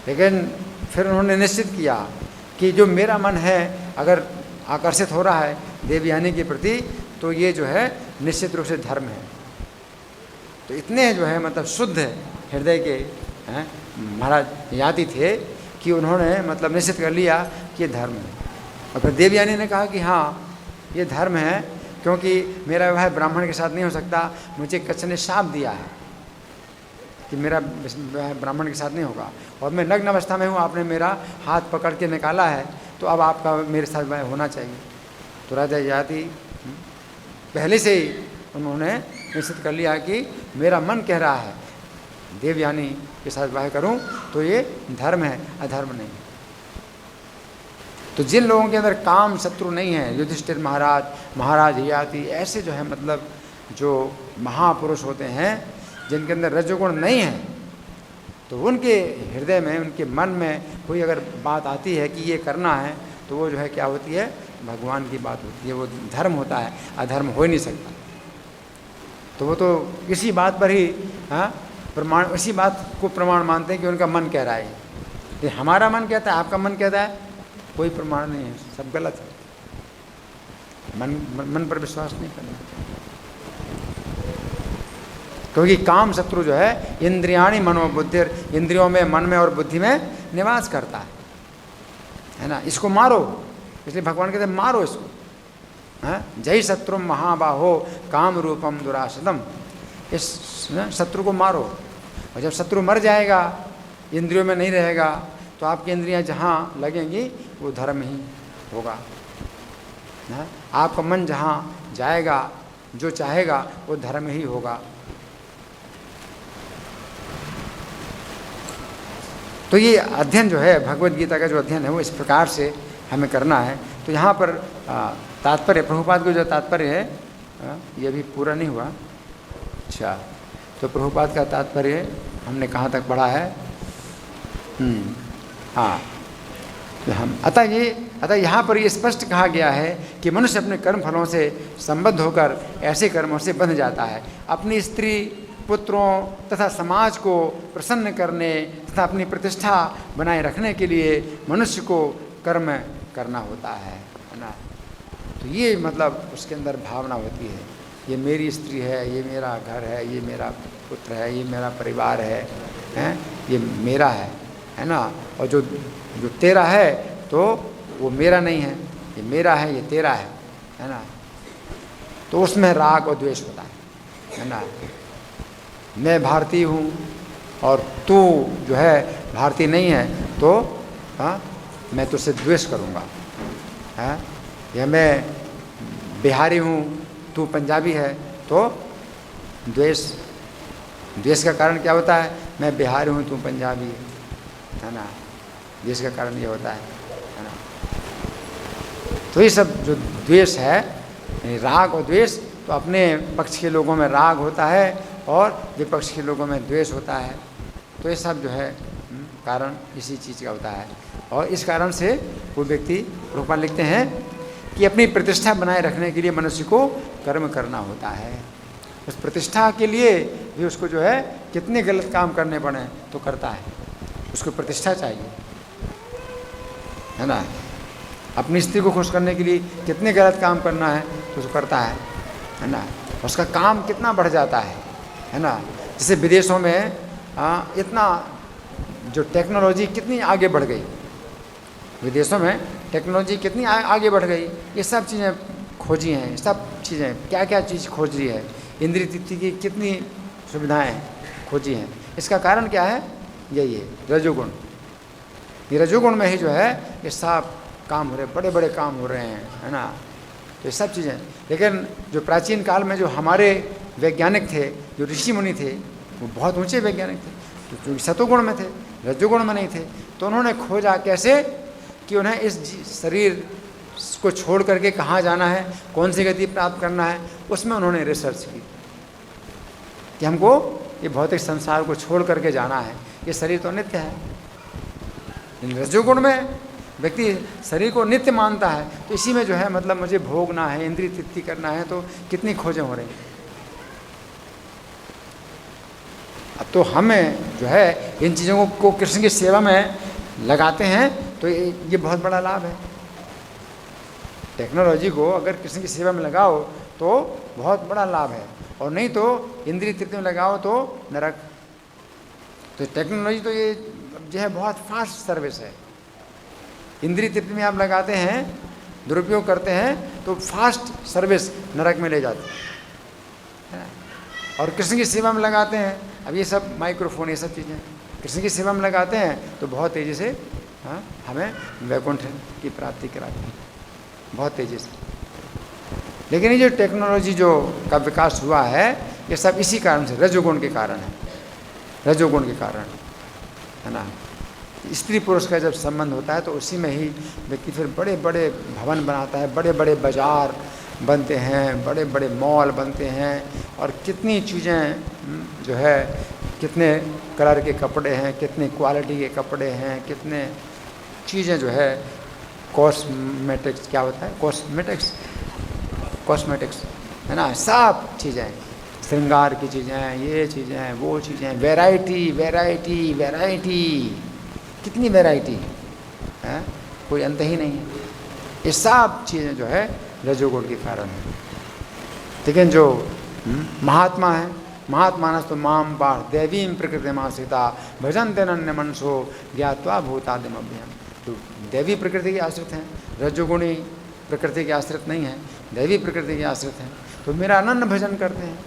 लेकिन फिर उन्होंने निश्चित किया कि जो मेरा मन है अगर आकर्षित हो रहा है देवयानी के प्रति तो ये जो है निश्चित रूप से धर्म है। तो इतने जो है मतलब शुद्ध हृदय के हैं महाराज यादी थे कि उन्होंने मतलब निश्चित कर लिया कि ये धर्म है। और फिर देवयानी ने कहा कि हाँ ये धर्म है, क्योंकि मेरा विवाह ब्राह्मण के साथ नहीं हो सकता, मुझे कच्छ ने शाप दिया है कि मेरा ब्राह्मण के साथ नहीं होगा, और मैं नग्न अवस्था में हूँ, आपने मेरा हाथ पकड़ के निकाला है, तो अब आपका मेरे साथ विवाह होना चाहिए। तो राजा ययाति पहले से ही उन्होंने निश्चित कर लिया कि मेरा मन कह रहा है देवयानी के साथ विवाह करूं, तो ये धर्म है, अधर्म नहीं। तो जिन लोगों के अंदर काम शत्रु नहीं है, युधिष्ठिर महाराज, महाराज ययाति, ऐसे जो है मतलब जो महापुरुष होते हैं जिनके अंदर रजोगुण नहीं है, तो उनके हृदय में, उनके मन में कोई अगर बात आती है कि ये करना है, तो वो जो है क्या होती है, भगवान की बात होती है, वो धर्म होता है, अधर्म हो ही नहीं सकता। तो वो तो इसी बात पर ही प्रमाण, इसी बात को प्रमाण मानते हैं कि उनका मन कह रहा है। ये हमारा मन कहता है, आपका मन कहता है, कोई प्रमाण नहीं है, सब गलत है। मन पर विश्वास नहीं करना, क्योंकि काम शत्रु जो है इंद्रियाणि मनोबुद्धि, इंद्रियों में, मन में और बुद्धि में निवास करता है ना। इसको मारो, इसलिए भगवान कहते हैं मारो इसको, जय शत्रु महाबाहो काम रूपम दुराशतम। इस शत्रु को मारो, और जब शत्रु मर जाएगा, इंद्रियों में नहीं रहेगा, तो आपकी इंद्रियां जहाँ लगेंगी वो धर्म ही होगा। आपका मन जहाँ जाएगा, जो चाहेगा वो धर्म ही होगा। तो ये अध्ययन जो है, भगवत गीता का जो अध्ययन है, वो इस प्रकार से हमें करना है। तो यहाँ पर तात्पर्य, प्रभुपाद को जो तात्पर्य है, ये भी पूरा नहीं हुआ। अच्छा, तो प्रभुपाद का तात्पर्य हमने कहाँ तक पढ़ा है? हाँ, अतः यहाँ पर ये स्पष्ट कहा गया है कि मनुष्य अपने कर्म फलों से संबद्ध होकर ऐसे कर्मों से बंध जाता है। अपनी स्त्री, पुत्रों तथा समाज को प्रसन्न करने तथा अपनी प्रतिष्ठा बनाए रखने के लिए मनुष्य को कर्म करना होता है ना। तो ये मतलब उसके अंदर भावना होती है, ये मेरी स्त्री है, ये मेरा घर है, ये मेरा पुत्र है, ये मेरा परिवार है, ये मेरा है ना। और जो तेरा है तो वो मेरा नहीं है, ये मेरा है, ये तेरा है ना। तो उसमें राग और द्वेष होता है ना। मैं भारतीय हूँ और तू जो है भारतीय नहीं है, तो मैं तुझसे द्वेष करूँगा, या मैं बिहारी हूँ, तू पंजाबी है, तो द्वेष का कारण क्या होता है? मैं बिहारी हूँ, तू पंजाबी है ना। द्वेष का कारण ये होता है ना। तो ये सब जो द्वेष है, राग और द्वेष, तो अपने पक्ष के लोगों में राग होता है और विपक्ष के लोगों में द्वेष होता है। तो ये सब जो है कारण इसी चीज़ का होता है। और इस कारण से वो व्यक्ति, रूपा लिखते हैं कि अपनी प्रतिष्ठा बनाए रखने के लिए मनुष्य को कर्म करना होता है। उस प्रतिष्ठा के लिए भी उसको जो है कितने गलत काम करने पड़े तो करता है, उसको प्रतिष्ठा चाहिए, है ना। अपनी स्त्री को खुश करने के लिए कितने गलत काम करना है तो उसको करता है ना। उसका काम कितना बढ़ जाता है ना। जैसे विदेशों में इतना जो टेक्नोलॉजी कितनी आगे बढ़ गई, विदेशों में टेक्नोलॉजी कितनी आगे बढ़ गई, ये सब चीज़ें खोजी हैं, सब चीज़ें क्या क्या चीज़ खोज रही है, इंद्रिय तृप्ति की कितनी सुविधाएं खोजी हैं। इसका कारण क्या है? यही है रजोगुण। ये रजोगुण में ही जो है ये सब काम हो रहे, बड़े बड़े काम हो रहे हैं, है ना। तो ये सब चीज़ें, लेकिन जो प्राचीन काल में जो हमारे वैज्ञानिक थे, जो ऋषि मुनि थे, वो बहुत ऊंचे वैज्ञानिक थे, जो सतोगुण में थे, रजोगुण में नहीं थे। तो उन्होंने खोजा कैसे कि उन्हें इस शरीर को छोड़ करके कहाँ जाना है, कौन सी गति प्राप्त करना है, उसमें उन्होंने रिसर्च की कि हमको ये भौतिक संसार को छोड़ करके जाना है, ये शरीर तो नित्य है। रजोगुण में व्यक्ति शरीर को नित्य मानता है, तो इसी में जो है मतलब मुझे भोगना है, इंद्रिय तृप्ति करना है, तो कितनी खोजें हो रही हैं। अब तो हमें जो है इन चीज़ों को कृष्ण की सेवा में लगाते हैं, तो ये बहुत बड़ा लाभ है। टेक्नोलॉजी को अगर कृष्ण की सेवा में लगाओ तो बहुत बड़ा लाभ है, और नहीं तो इंद्रिय तृप्ति में लगाओ तो नरक। तो टेक्नोलॉजी तो ये जो है बहुत फास्ट सर्विस है। इंद्रिय तृप्ति में आप लगाते हैं, दुरुपयोग करते हैं, तो फास्ट सर्विस नरक में ले जाते हैं, और कृष्ण की सेवा में लगाते हैं अब ये सब माइक्रोफोन, ये सब चीज़ें कृष्ण की सेवा में लगाते हैं तो बहुत तेज़ी से हमें वैकुंठ की प्राप्ति कराते हैं, बहुत तेज़ी से। लेकिन ये जो टेक्नोलॉजी जो का विकास हुआ है, ये सब इसी कारण से, रजोगुण के कारण है, रजोगुण के कारण, है ना। स्त्री पुरुष का जब संबंध होता है तो उसी में ही व्यक्ति फिर बड़े बड़े भवन बनाता है, बड़े बड़े बाजार बनते हैं, बड़े बड़े मॉल बनते हैं, और कितनी चीज़ें जो है, कितने कलर के कपड़े हैं, कितने क्वालिटी के कपड़े हैं, कितने चीज़ें जो है, कॉस्मेटिक्स क्या होता है, कॉस्मेटिक्स है ना, सब चीज़ें, श्रृंगार की चीज़ें, ये चीज़ें, वो चीज़ें, वैरायटी वैरायटी वैरायटी, कितनी वैरायटी है, कोई अंत ही नहीं है। ये सब चीज़ें जो है रजोगुण के कारण है। लेकिन जो महात्मा है, महात्मानस तो माम बाढ़ देवीं प्रकृति माश्रिता भजन तेनन्य मनसो ज्ञात्वा भूतादिम अभ्यम। तो दैवी प्रकृति के आश्रित हैं, रजोगुणी प्रकृति के आश्रित नहीं है, दैवी प्रकृति के आश्रित हैं, तो मेरा अनन्य भजन करते हैं।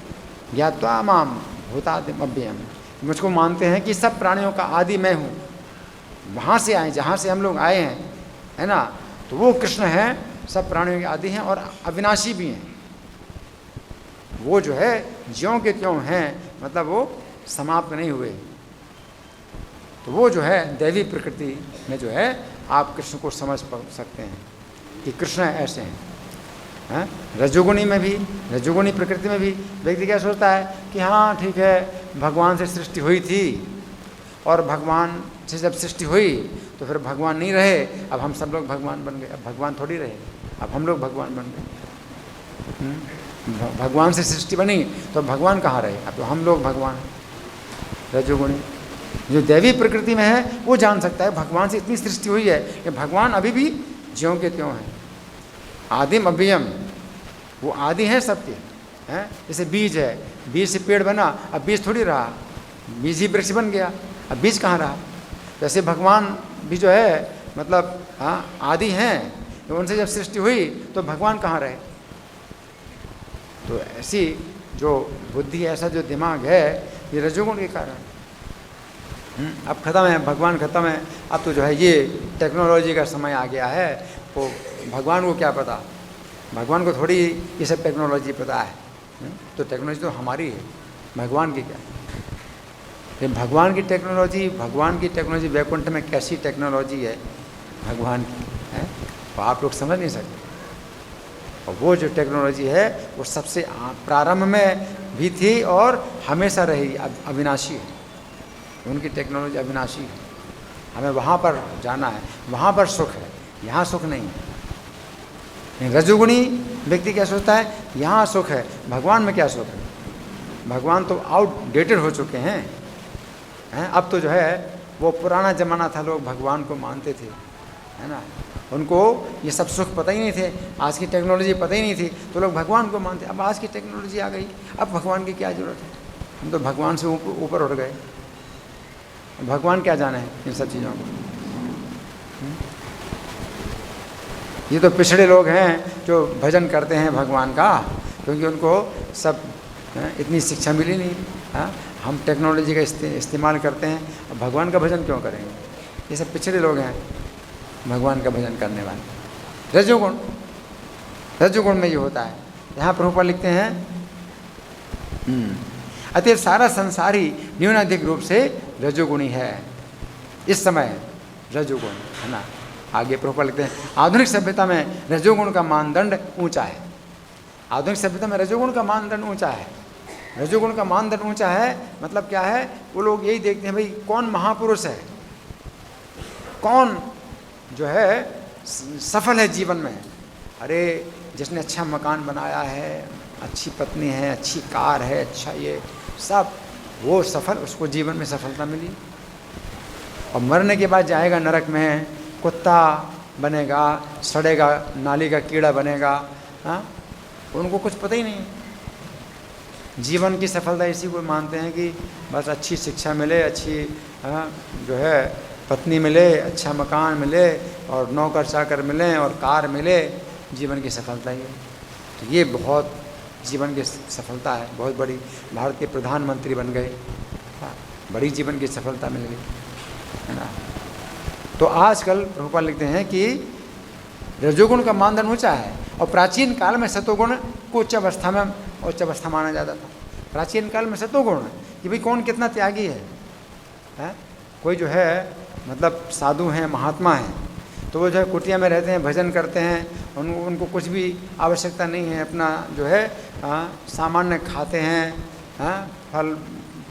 ज्ञात्वा माम भूतादिम अभ्यम, मुझको मानते हैं कि सब प्राणियों का आदि मैं हूँ, वहाँ से आए, जहाँ से हम लोग आए हैं, है ना, तो वो कृष्ण हैं, सब प्राणियों के आदि हैं और अविनाशी भी हैं। वो जो है ज्यों के त्यों हैं, मतलब वो समाप्त नहीं हुए। तो वो जो है दैवी प्रकृति में जो है आप कृष्ण को समझ सकते हैं कि कृष्ण ऐसे हैं। रजोगुणी में भी, रजोगुणी प्रकृति में भी व्यक्ति क्या सोचता है कि हाँ ठीक है, भगवान से सृष्टि हुई थी और भगवान से जब सृष्टि हुई तो फिर भगवान नहीं रहे, अब हम सब लोग भगवान बन गए। अब भगवान थोड़ी रहे, अब हम लोग भगवान बन गए। भगवान से सृष्टि बनी तो भगवान कहाँ रहे, अब तो हम लोग भगवान हैं। रजोगुणी जो दैवी प्रकृति में है वो जान सकता है भगवान से इतनी सृष्टि हुई है कि भगवान अभी भी ज्यों के त्यों हैं, आदिम अभ्यम, वो आदि हैं सबके, हैं। जैसे बीज है, बीज से पेड़ बना, अब बीज थोड़ी रहा, बीज ही वृक्ष बन गया, अब बीज कहाँ रहा। वैसे भगवान भी जो है मतलब आदि हैं, तो उनसे जब सृष्टि हुई तो भगवान कहाँ रहे। तो ऐसी जो बुद्धि, ऐसा जो दिमाग है, ये रजोगुण के कारण। अब खत्म है, भगवान खत्म है, अब तो जो है ये टेक्नोलॉजी का समय आ गया है। तो भगवान को क्या पता, भगवान को थोड़ी ये सब टेक्नोलॉजी पता है। तो टेक्नोलॉजी तो हमारी है, भगवान की क्या। ये भगवान की टेक्नोलॉजी वैकुंठ में कैसी टेक्नोलॉजी है भगवान की, है तो आप लोग समझ नहीं सकते। और वो जो टेक्नोलॉजी है वो सबसे प्रारंभ में भी थी और हमेशा रही, अविनाशी है। उनकी टेक्नोलॉजी अविनाशी है, हमें वहाँ पर जाना है, वहाँ पर सुख है, यहाँ सुख नहीं है। रजोगुणी व्यक्ति क्या सोचता है, यहाँ सुख है, भगवान में क्या सुख है। भगवान तो आउटडेटेड हो चुके हैं। अब तो जो है वो पुराना ज़माना था, लोग भगवान को मानते थे, है ना, उनको ये सब सुख पता ही नहीं थे, आज की टेक्नोलॉजी पता ही नहीं थी, तो लोग भगवान को मानते। अब आज की टेक्नोलॉजी आ गई, अब भगवान की क्या ज़रूरत है, हम तो भगवान से ऊपर उठ गए। भगवान क्या जाने हैं इन सब चीज़ों को। ये तो पिछड़े लोग हैं जो भजन करते हैं भगवान का, क्योंकि उनको सब इतनी शिक्षा मिली नहीं। हम टेक्नोलॉजी का इस्तेमाल करते हैं, अब भगवान का भजन क्यों करेंगे। ये सब पिछड़े लोग हैं भगवान का भजन करने वाले। रजोगुण में ये होता है। यहाँ प्रभुपाद लिखते हैं अतएव सारा संसार ही न्यूनाधिक रूप से रजोगुणी है इस समय, रजोगुण, है ना। आगे प्रभुपाद लिखते हैं आधुनिक सभ्यता में रजोगुण का मानदंड ऊंचा है। आधुनिक सभ्यता में रजोगुण का मानदंड ऊंचा है। रजोगुण का मानदंड ऊंचा है मतलब क्या है, वो लोग यही देखते हैं भाई कौन महापुरुष है, कौन जो है सफल है जीवन में। अरे जिसने अच्छा मकान बनाया है, अच्छी पत्नी है, अच्छी कार है, अच्छा ये सब, वो सफल, उसको जीवन में सफलता मिली। और मरने के बाद जाएगा नरक में, कुत्ता बनेगा, सड़ेगा, नाली का कीड़ा बनेगा। उनको कुछ पता ही नहीं। जीवन की सफलता इसी को मानते हैं कि बस अच्छी शिक्षा मिले, अच्छी जो है पत्नी मिले, अच्छा मकान मिले और नौकर चाकर मिलें और कार मिले, जीवन की सफलता ही है। तो ये बहुत जीवन की सफलता है, बहुत बड़ी। भारत के प्रधानमंत्री बन गए, बड़ी जीवन की सफलता मिल गई, है ना। तो आजकल प्रभुपाद लिखते हैं कि रजोगुण का मानदंड ऊंचा है, और प्राचीन काल में सतोगुण को उच्च अवस्था माना जाता था। प्राचीन काल में सतोगुण कि भाई कौन कितना त्यागी है? कोई जो है मतलब साधु हैं, महात्मा हैं, तो वो जो है कुटिया में रहते हैं, भजन करते हैं, उनको कुछ भी आवश्यकता नहीं है, अपना जो है सामान्य खाते हैं,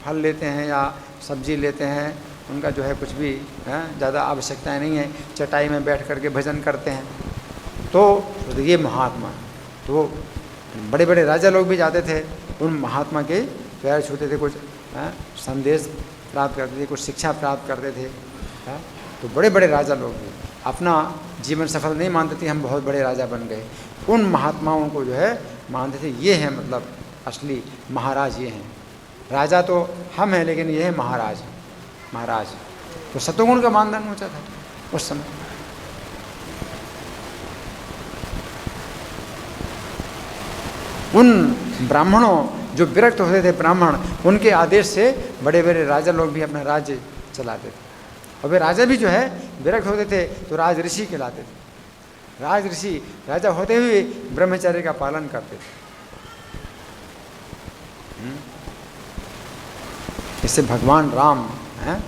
फल लेते हैं या सब्जी लेते हैं, उनका जो है कुछ भी ज़्यादा आवश्यकताएं नहीं है, चटाई में बैठ करके भजन करते हैं। तो ये महात्मा, तो बड़े बड़े राजा लोग भी जाते थे, उन महात्मा के पैर छूते थे, कुछ संदेश प्राप्त करते थे, कुछ शिक्षा प्राप्त करते थे। तो बड़े बड़े राजा लोग भी अपना जीवन सफल नहीं मानते थे, हम बहुत बड़े राजा बन गए, उन महात्माओं को जो है मानते थे, ये हैं मतलब असली महाराज, ये हैं। राजा तो हम हैं, लेकिन ये है महाराज। तो सतोगुण का मानदंड ऊंचा था उस समय। उन ब्राह्मणों जो विरक्त होते थे ब्राह्मण, उनके आदेश से बड़े बड़े राजा लोग भी अपना राज्य चलाते थे। और वे राजा भी जो है विरक्त होते थे तो राज ऋषि कहलाते थे। राज ऋषि राजा होते हुए ब्रह्मचर्य का पालन करते थे। इससे भगवान राम हैं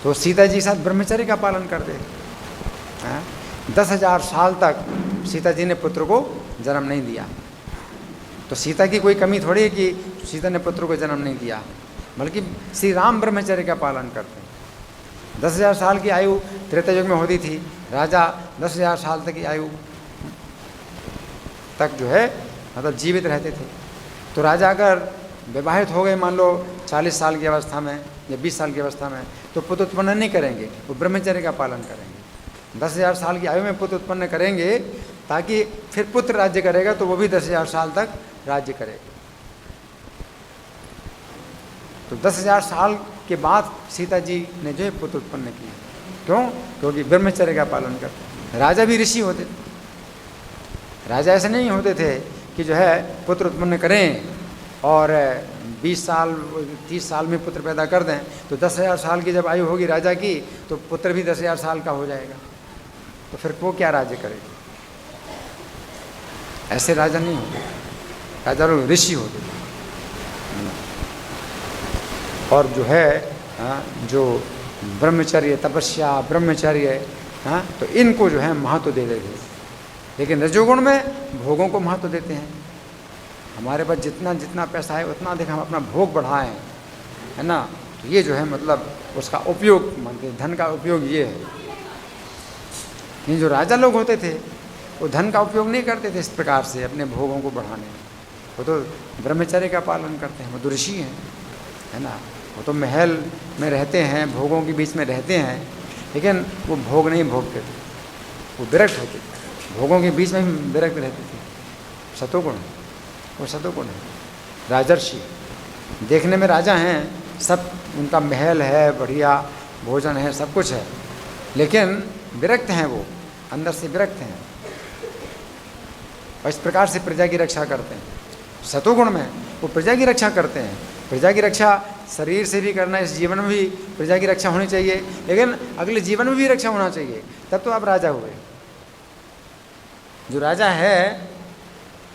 तो सीता जी के साथ ब्रह्मचर्य का पालन करते थे। 10,000 साल तक सीता जी ने पुत्र को जन्म नहीं दिया। तो सीता की कोई कमी थोड़ी है कि सीता ने पुत्र को जन्म नहीं दिया, बल्कि श्री राम ब्रह्मचर्य का पालन करते हैं। 10,000 साल की आयु त्रेता युग में होती थी, राजा 10,000 साल तक की आयु तक जो है मतलब जीवित रहते थे। तो राजा अगर विवाहित हो गए, मान लो 40 साल की अवस्था में या 20 साल की अवस्था में, तो पुत्र उत्पन्न नहीं करेंगे, वो ब्रह्मचर्य का पालन करेंगे। 10,000 साल की आयु में पुत्र उत्पन्न करेंगे, ताकि फिर पुत्र राज्य करेगा तो वो भी 10,000 साल तक राज्य करेगा। तो 10,000 साल के बाद सीता जी ने जो है पुत्र उत्पन्न किए। क्यों? क्योंकि ब्रह्मचर्य का पालन करते। राजा भी ऋषि होते थे। राजा ऐसे नहीं होते थे कि जो है पुत्र उत्पन्न करें और 20 साल 30 साल में पुत्र पैदा कर दें, तो 10,000 साल की जब आयु होगी राजा की तो पुत्र भी 10,000 साल का हो जाएगा, तो फिर वो क्या राज्य करेगा? ऐसे राजा नहीं होते, राजा लोग ऋषि होते थे। और जो है जो ब्रह्मचर्य, तपस्या, ब्रह्मचर्य, तो इनको जो है महत्व दे देते थे। लेकिन रजोगुण में भोगों को महत्व देते हैं। हमारे पास जितना जितना पैसा है उतना अधिक हम अपना भोग बढ़ाएं, है ना। तो ये जो है मतलब उसका उपयोग मानते हैं, धन का उपयोग ये है। ये जो राजा लोग होते थे वो धन का उपयोग नहीं करते थे इस प्रकार से अपने भोगों को बढ़ाने, वो तो ब्रह्मचर्य का पालन करते हैं, वो तो ऋषि हैं, है ना। वो तो महल में रहते हैं, भोगों के बीच में रहते हैं, लेकिन वो भोग नहीं भोगते थे, वो विरक्त होते थे, भोगों के बीच में भी विरक्त रहते थे। सतोगुण, वो सतोगुण है। राजर्षि देखने में राजा हैं, सब उनका महल है, बढ़िया भोजन है, सब कुछ है, लेकिन विरक्त हैं, वो अंदर से विरक्त हैं, और इस प्रकार से प्रजा की रक्षा करते हैं। सतोगुण में वो प्रजा की रक्षा करते हैं। प्रजा की रक्षा शरीर से भी करना, इस जीवन में भी प्रजा की रक्षा होनी चाहिए, लेकिन अगले जीवन में भी रक्षा होना चाहिए, तब तो आप राजा हुए। जो राजा है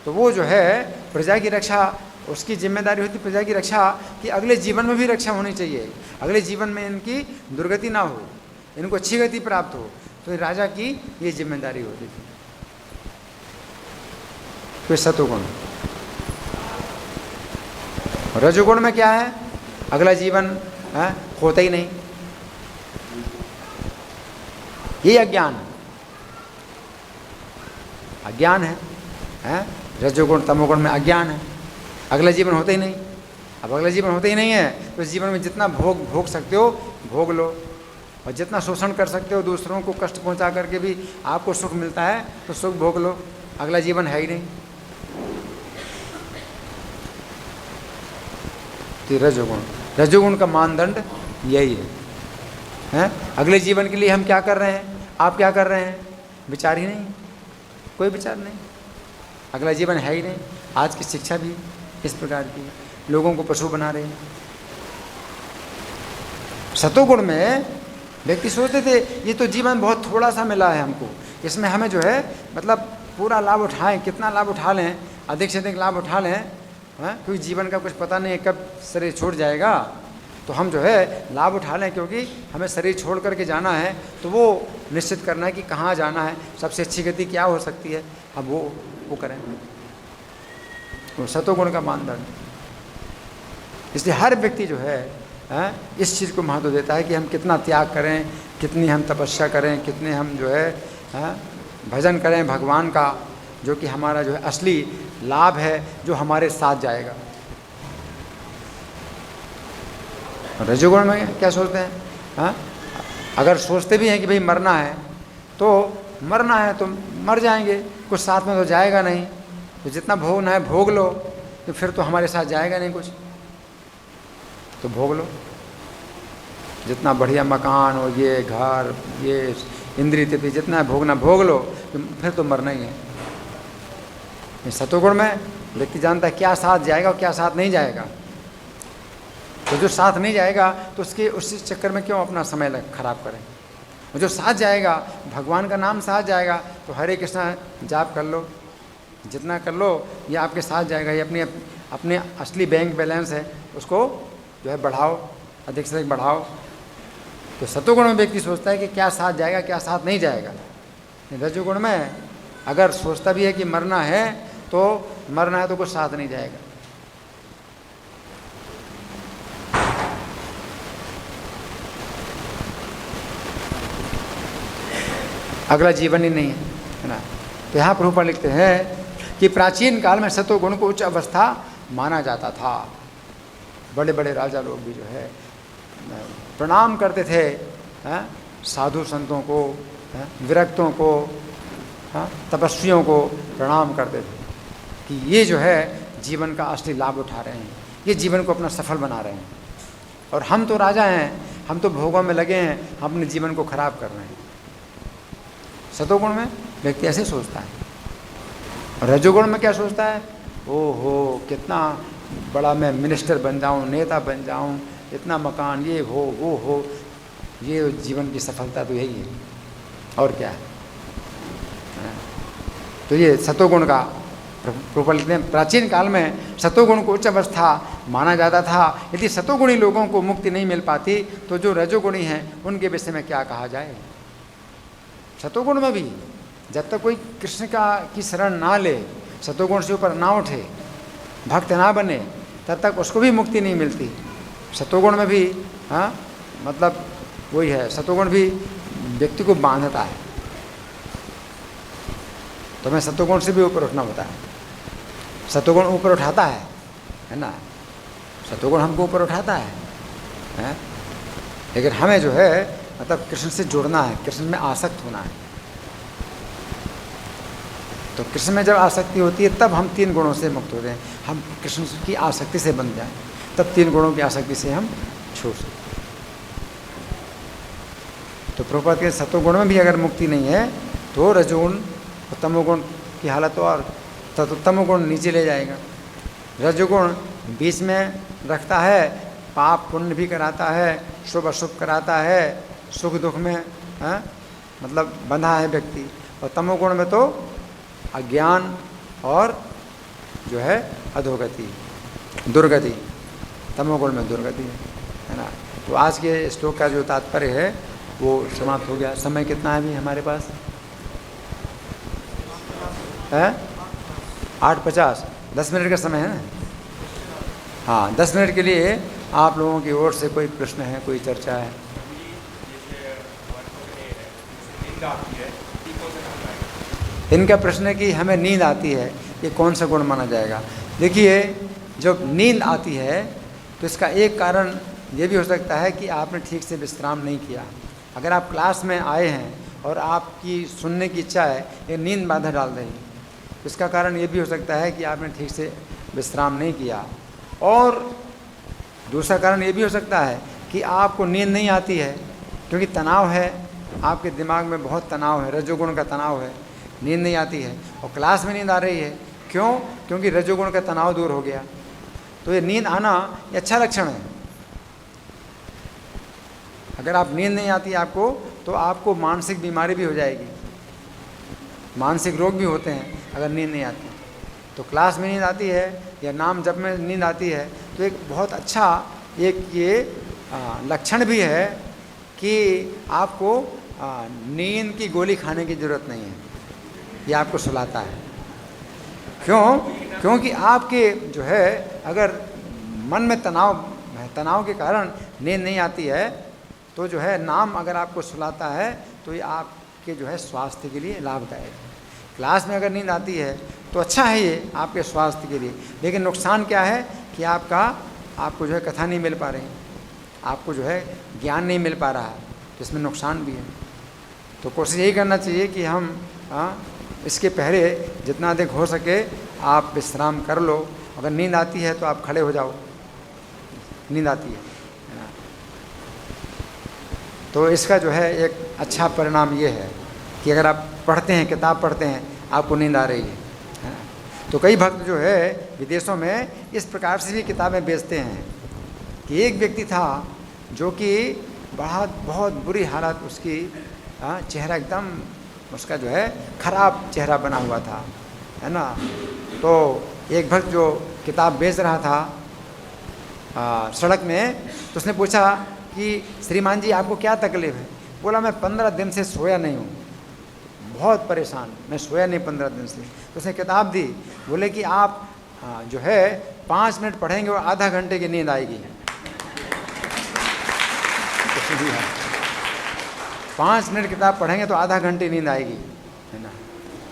तो वो जो है प्रजा की रक्षा, उसकी जिम्मेदारी होती प्रजा की रक्षा, कि अगले जीवन में भी रक्षा होनी चाहिए, अगले जीवन में इनकी दुर्गति ना हो, इनको अच्छी गति प्राप्त हो, तो राजा की ये जिम्मेदारी होती थी। तो सतोगुण। रजोगुण में क्या है? अगला जीवन होता ही नहीं, ये अज्ञान है, अज्ञान है। रजोगुण तमोगुण में अज्ञान है, अगला जीवन होता ही नहीं। अब अगला जीवन होता ही नहीं है तो इस जीवन में जितना भोग सकते हो भोग लो, और जितना शोषण कर सकते हो, दूसरों को कष्ट पहुंचा करके भी आपको सुख मिलता है तो सुख भोग लो, अगला जीवन है ही नहीं। तो रजोगुण का मानदंड यही है। अगले जीवन के लिए हम क्या कर रहे हैं, आप क्या कर रहे हैं? विचार ही नहीं, कोई विचार नहीं, अगला जीवन है ही नहीं। आज की शिक्षा भी इस प्रकार की, लोगों को पशु बना रहे हैं, सतोगुण में व्यक्ति सोचते थे ये तो जीवन बहुत थोड़ा सा मिला है हमको, इसमें हमें जो है मतलब पूरा लाभ उठाएं, कितना लाभ उठा लें, अधिक से अधिक लाभ उठा लें, क्योंकि जीवन का कुछ पता नहीं कब शरीर छोड़ जाएगा, तो हम जो है लाभ उठा लें, क्योंकि हमें शरीर छोड़ करके जाना है तो वो निश्चित करना है कि कहाँ जाना है, सबसे अच्छी गति क्या हो सकती है, अब वो करें। वो सतोगुण का मानदंड। इसलिए हर व्यक्ति जो है इस चीज़ को महत्व देता है कि हम कितना त्याग करें, कितनी हम तपस्या करें, कितने हम जो है भजन करें भगवान का, जो कि हमारा जो है असली लाभ है, जो हमारे साथ जाएगा। रजोगुण में क्या सोचते हैं? अगर सोचते भी हैं कि भाई मरना है तो मरना है तो मर जाएंगे, कुछ साथ में तो जाएगा नहीं, तो जितना भोगना है भोग लो, तो फिर तो हमारे साथ जाएगा नहीं कुछ, तो भोग लो, जितना बढ़िया मकान हो, ये घर, ये इंद्रिय तृप्ति, जितना है भोगना भोग लो, तो फिर तो मरना ही है। सतोगुण में व्यक्ति जानता है क्या साथ जाएगा और क्या साथ नहीं जाएगा, तो जो साथ नहीं जाएगा तो उसके उसी चक्कर में क्यों अपना समय खराब करें, और जो साथ जाएगा, भगवान का नाम साथ जाएगा, तो हरे कृष्णा जाप कर लो, जितना कर लो ये आपके साथ जाएगा, ये अपने असली बैंक बैलेंस है उसको जो है बढ़ाओ, अधिक से अधिक बढ़ाओ। तो सतोगुण में व्यक्ति सोचता है कि क्या साथ जाएगा क्या साथ नहीं जाएगा। रजोगुण में अगर सोचता भी है कि मरना है तो कुछ साथ नहीं जाएगा। अगला जीवन ही नहीं है ना। तो यहाँ प्रभुपाद लिखते हैं कि प्राचीन काल में सतोगुण को उच्च अवस्था माना जाता था। बड़े बड़े राजा लोग भी जो है प्रणाम करते थे साधु संतों को, विरक्तों को, तपस्वियों को प्रणाम करते थे कि ये जो है जीवन का असली लाभ उठा रहे हैं, ये जीवन को अपना सफल बना रहे हैं, और हम तो राजा हैं, हम तो भोगों में लगे हैं, हम अपने जीवन को खराब कर रहे हैं। सतोगुण में व्यक्ति ऐसे सोचता है। और रजोगुण में क्या सोचता है? ओहो कितना बड़ा मैं मिनिस्टर बन जाऊं, नेता बन जाऊं, इतना मकान, ये हो वो हो, ये जीवन की सफलता तो यही है और क्या है। तो ये सतोगुण का प्रबल लिखते हैं। प्राचीन काल में सतोगुण को उच्च अवस्था माना जाता था। यदि सतोगुणी लोगों को मुक्ति नहीं मिल पाती तो जो रजोगुणी हैं उनके विषय में क्या कहा जाए। सतोगुण में भी जब तक कोई कृष्ण की शरण ना ले, सतोगुण से ऊपर ना उठे, भक्त ना बने, तब तक उसको भी मुक्ति नहीं मिलती। सतोगुण में भी मतलब वही है, सतोगुण भी व्यक्ति को बांधता है। तो हमें सतोगुण से भी ऊपर उठना होता है। सतोगुण ऊपर उठाता है ना, सतोगुण हमको ऊपर उठाता है, लेकिन हमें जो है मतलब कृष्ण से जुड़ना है, कृष्ण में आसक्त होना है। तो कृष्ण में जब आसक्ति होती है तब हम 3 गुणों से मुक्त होते हैं। हम कृष्ण की आसक्ति से बन जाएं तब 3 गुणों की आसक्ति से हम छूट सकते। तो प्रभुपाद के सतोगुण में भी अगर मुक्ति नहीं है तो रजोगुण और तमोगुण की हालत और तमोगुण नीचे ले जाएगा। रजोगुण बीच में रखता है, पाप पुण्य भी कराता है, शुभ अशुभ कराता है, सुख दुख में मतलब बंधा है व्यक्ति। और तमोगुण में तो अज्ञान और जो है अधोगति, दुर्गति, तमोगुण में दुर्गति है ना। तो आज के श्लोक का जो तात्पर्य है वो समाप्त हो गया। समय कितना है अभी हमारे पास? है 8:50, 10 मिनट का समय है ना। हाँ, 10 मिनट के लिए आप लोगों की ओर से कोई प्रश्न है, कोई चर्चा है? इनका प्रश्न है कि हमें नींद आती है, ये कौन सा गुण माना जाएगा? देखिए, जब नींद आती है तो इसका एक कारण ये भी हो सकता है कि आपने ठीक से विश्राम नहीं किया। अगर आप क्लास में आए हैं और आपकी सुनने की इच्छा है, ये नींद बाधा डाल रही, तो इसका कारण ये भी हो सकता है कि आपने ठीक से विश्राम नहीं किया। और दूसरा कारण ये भी हो सकता है कि आपको नींद नहीं आती है क्योंकि तनाव है, आपके दिमाग में बहुत तनाव है, रजोगुण का तनाव है, नींद नहीं आती है। और क्लास में नींद आ रही है, क्यों? क्योंकि रजोगुण का तनाव दूर हो गया। तो ये नींद आना ये अच्छा लक्षण है। अगर आप नींद नहीं आती आपको तो आपको मानसिक बीमारी भी हो जाएगी, मानसिक रोग भी होते हैं अगर नींद नहीं आती। तो क्लास में नींद आती है या नाम जप में नींद आती है तो एक बहुत अच्छा एक ये लक्षण भी है कि आपको नींद की गोली खाने की ज़रूरत नहीं है, ये आपको सुलाता है। क्योंकि आपके जो है अगर मन में तनाव के कारण नींद नहीं आती है तो जो है नाम अगर आपको सुलाता है तो ये आपके जो है स्वास्थ्य के लिए लाभदायक है। क्लास में अगर नींद आती है तो अच्छा है ये आपके स्वास्थ्य के लिए, लेकिन नुकसान क्या है कि आपको जो है कथा नहीं मिल पा रही, आपको जो है ज्ञान नहीं मिल पा रहा है, तो इसमें नुकसान भी है। तो कोशिश यही करना चाहिए कि हम इसके पहले जितना अधिक हो सके आप विश्राम कर लो। अगर नींद आती है तो आप खड़े हो जाओ, नींद आती है ना, तो इसका जो है एक अच्छा परिणाम ये है कि अगर आप पढ़ते हैं, किताब पढ़ते हैं, आपको नींद आ रही है ना। तो कई भक्त जो है विदेशों में इस प्रकार से भी किताबें बेचते हैं कि एक व्यक्ति था जो कि बहुत बुरी हालत, उसकी चेहरा एकदम उसका जो है खराब चेहरा बना हुआ था, है ना। तो एक भक्त जो किताब बेच रहा था सड़क में, तो उसने पूछा कि श्रीमान जी आपको क्या तकलीफ़ है? बोला मैं 15 दिन से सोया नहीं हूँ, बहुत परेशान, मैं सोया नहीं 15 दिन से। तो उसने किताब दी, बोले कि आप जो है 5 मिनट पढ़ेंगे और आधा घंटे की नींद आएगी। 5 मिनट किताब पढ़ेंगे तो आधा घंटे नींद आएगी, है ना।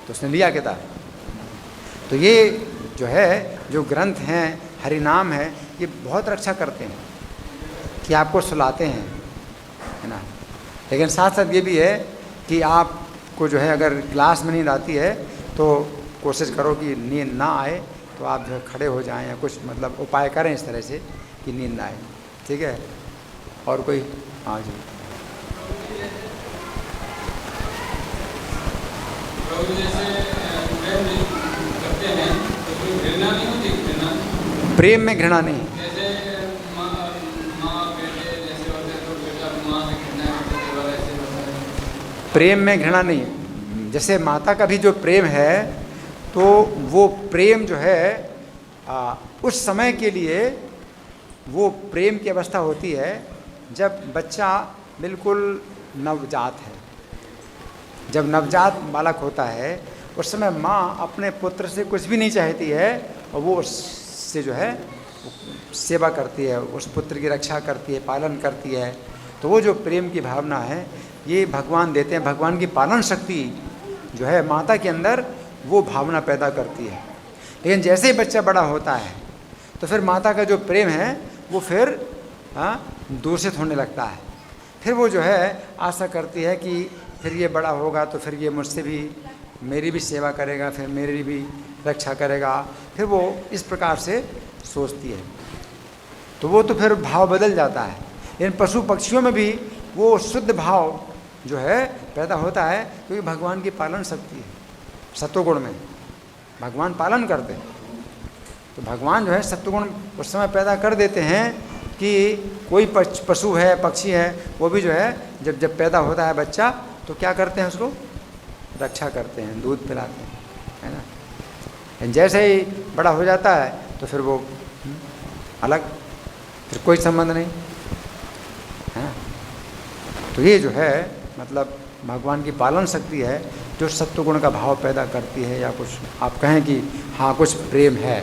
तो उसने लिया किताब। तो ये जो है जो ग्रंथ हैं, हरिनाम है, ये बहुत रक्षा करते हैं कि आपको सुलाते हैं, है ना। लेकिन साथ साथ ये भी है कि आपको जो है अगर क्लास में नींद आती है तो कोशिश करो कि नींद ना आए, तो आप जो है खड़े हो जाएं या कुछ मतलब उपाय करें इस तरह से कि नींद ना आए, ठीक है। और कोई? हाँ जी। प्रेम में घृणा नहीं। प्रेम में घृणा नहीं। जैसे माता का भी जो प्रेम है तो वो प्रेम जो है उस समय के लिए वो प्रेम की अवस्था होती है जब बच्चा बिल्कुल नवजात है। जब नवजात बालक होता है उस समय माँ अपने पुत्र से कुछ भी नहीं चाहती है और वो उससे जो है सेवा करती है, उस पुत्र की रक्षा करती है, पालन करती है। तो वो जो प्रेम की भावना है ये भगवान देते हैं। भगवान की पालन शक्ति जो है माता के अंदर वो भावना पैदा करती है। लेकिन जैसे ही बच्चा बड़ा होता है तो फिर माता का जो प्रेम है वो फिर दूषित होने लगता है। फिर वो जो है आशा करती है कि फिर ये बड़ा होगा तो फिर ये मुझसे भी मेरी भी सेवा करेगा, फिर मेरी भी रक्षा करेगा। फिर वो इस प्रकार से सोचती है, तो वो तो फिर भाव बदल जाता है। लेकिन पशु पक्षियों में भी वो शुद्ध भाव जो है पैदा होता है क्योंकि भगवान की पालन शक्ति है। सत्वगुण में भगवान पालन करते हैं, तो भगवान जो है सत्वगुण उस समय पैदा कर देते हैं कि कोई पशु है, पक्षी है, वो भी जो है जब पैदा होता है बच्चा तो क्या करते हैं, उसको रक्षा करते हैं, दूध पिलाते हैं, है ना। जैसे ही बड़ा हो जाता है तो फिर वो अलग, फिर कोई संबंध नहीं, है ना। तो ये जो है मतलब भगवान की पालन शक्ति है जो सत्वगुण का भाव पैदा करती है, या कुछ आप कहें कि हाँ कुछ प्रेम है,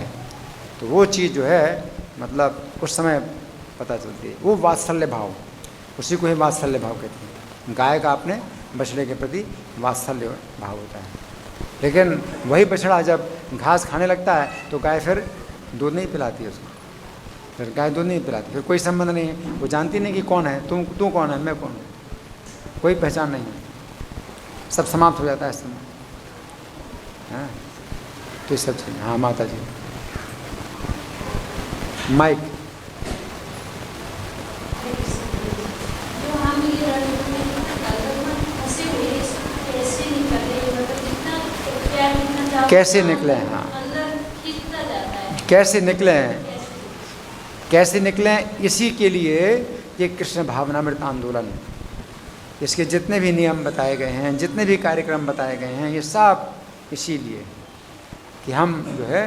तो वो चीज़ जो है मतलब उस समय पता चलती है। वो वात्सल्य भाव, उसी को ही वात्सल्य भाव कहते हैं। गाय का अपने बछड़े के प्रति वात्सल्य भाव होता है। लेकिन वही बछड़ा जब घास खाने लगता है तो गाय फिर दूध नहीं पिलाती है उसको, फिर गाय दूध नहीं पिलाती, फिर कोई संबंध नहीं है। वो जानती नहीं कि कौन है, तू कौन है, मैं कौन हूँ, कोई पहचान नहीं है, सब समाप्त हो जाता है इस समय। हाँ तो ये सब चीज़। हाँ माता जी माइक। कैसे निकले हैं? हाँ कैसे निकले हैं, कैसे निकले हैं? इसी के लिए ये कृष्ण भावनामृत आंदोलन, इसके जितने भी नियम बताए गए हैं, जितने भी कार्यक्रम बताए गए हैं, ये सब इसीलिए कि हम जो है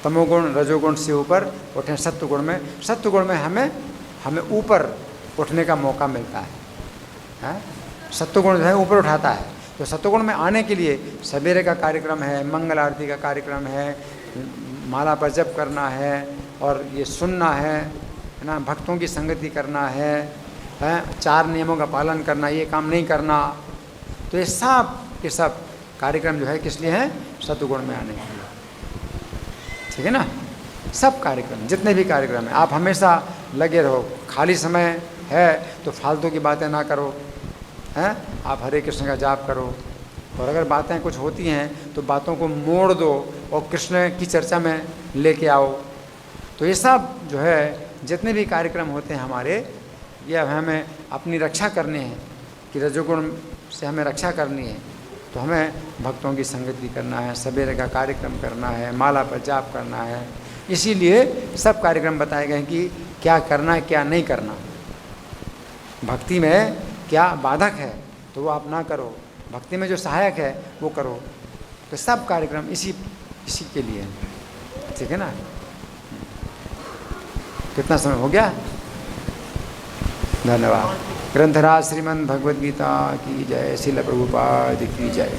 तमोगुण रजोगुण से ऊपर उठें सत्वगुण में। सत्वगुण में हमें ऊपर उठने का मौका मिलता है। सत्वगुण जो है ऊपर उठाता है। तो सत्वगुण में आने के लिए सवेरे का कार्यक्रम है, मंगल आरती का कार्यक्रम है, माला पर जप करना है, और ये सुनना है ना, भक्तों की संगति करना है, 4 नियमों का पालन करना, ये काम नहीं करना। तो ये सब के सब कार्यक्रम जो है किस लिए हैं? सत्वगुण में आने के लिए। ठीक है ना? सब कार्यक्रम, जितने भी कार्यक्रम हैं, आप हमेशा लगे रहो। खाली समय है तो फालतू की बातें ना करो, हैं? आप हरे कृष्ण का जाप करो, और अगर बातें कुछ होती हैं तो बातों को मोड़ दो और कृष्ण की चर्चा में लेके आओ। तो ये सब जो है जितने भी कार्यक्रम होते हैं हमारे, ये हमें अपनी रक्षा करने हैं कि रजोगुण से हमें रक्षा करनी है। तो हमें भक्तों की संगति करना है, सवेरे का कार्यक्रम करना है, माला पर जाप करना है। इसीलिए सब कार्यक्रम बताए गए हैं कि क्या करना है, क्या नहीं करना। भक्ति में क्या बाधक है तो वो आप ना करो, भक्ति में जो सहायक है वो करो। तो सब कार्यक्रम इसी के लिए है। ठीक है ना? कितना समय हो गया? धन्यवाद। ग्रंथराज श्रीमद् भगवद गीता की जय, श्रील प्रभुपाद की जय।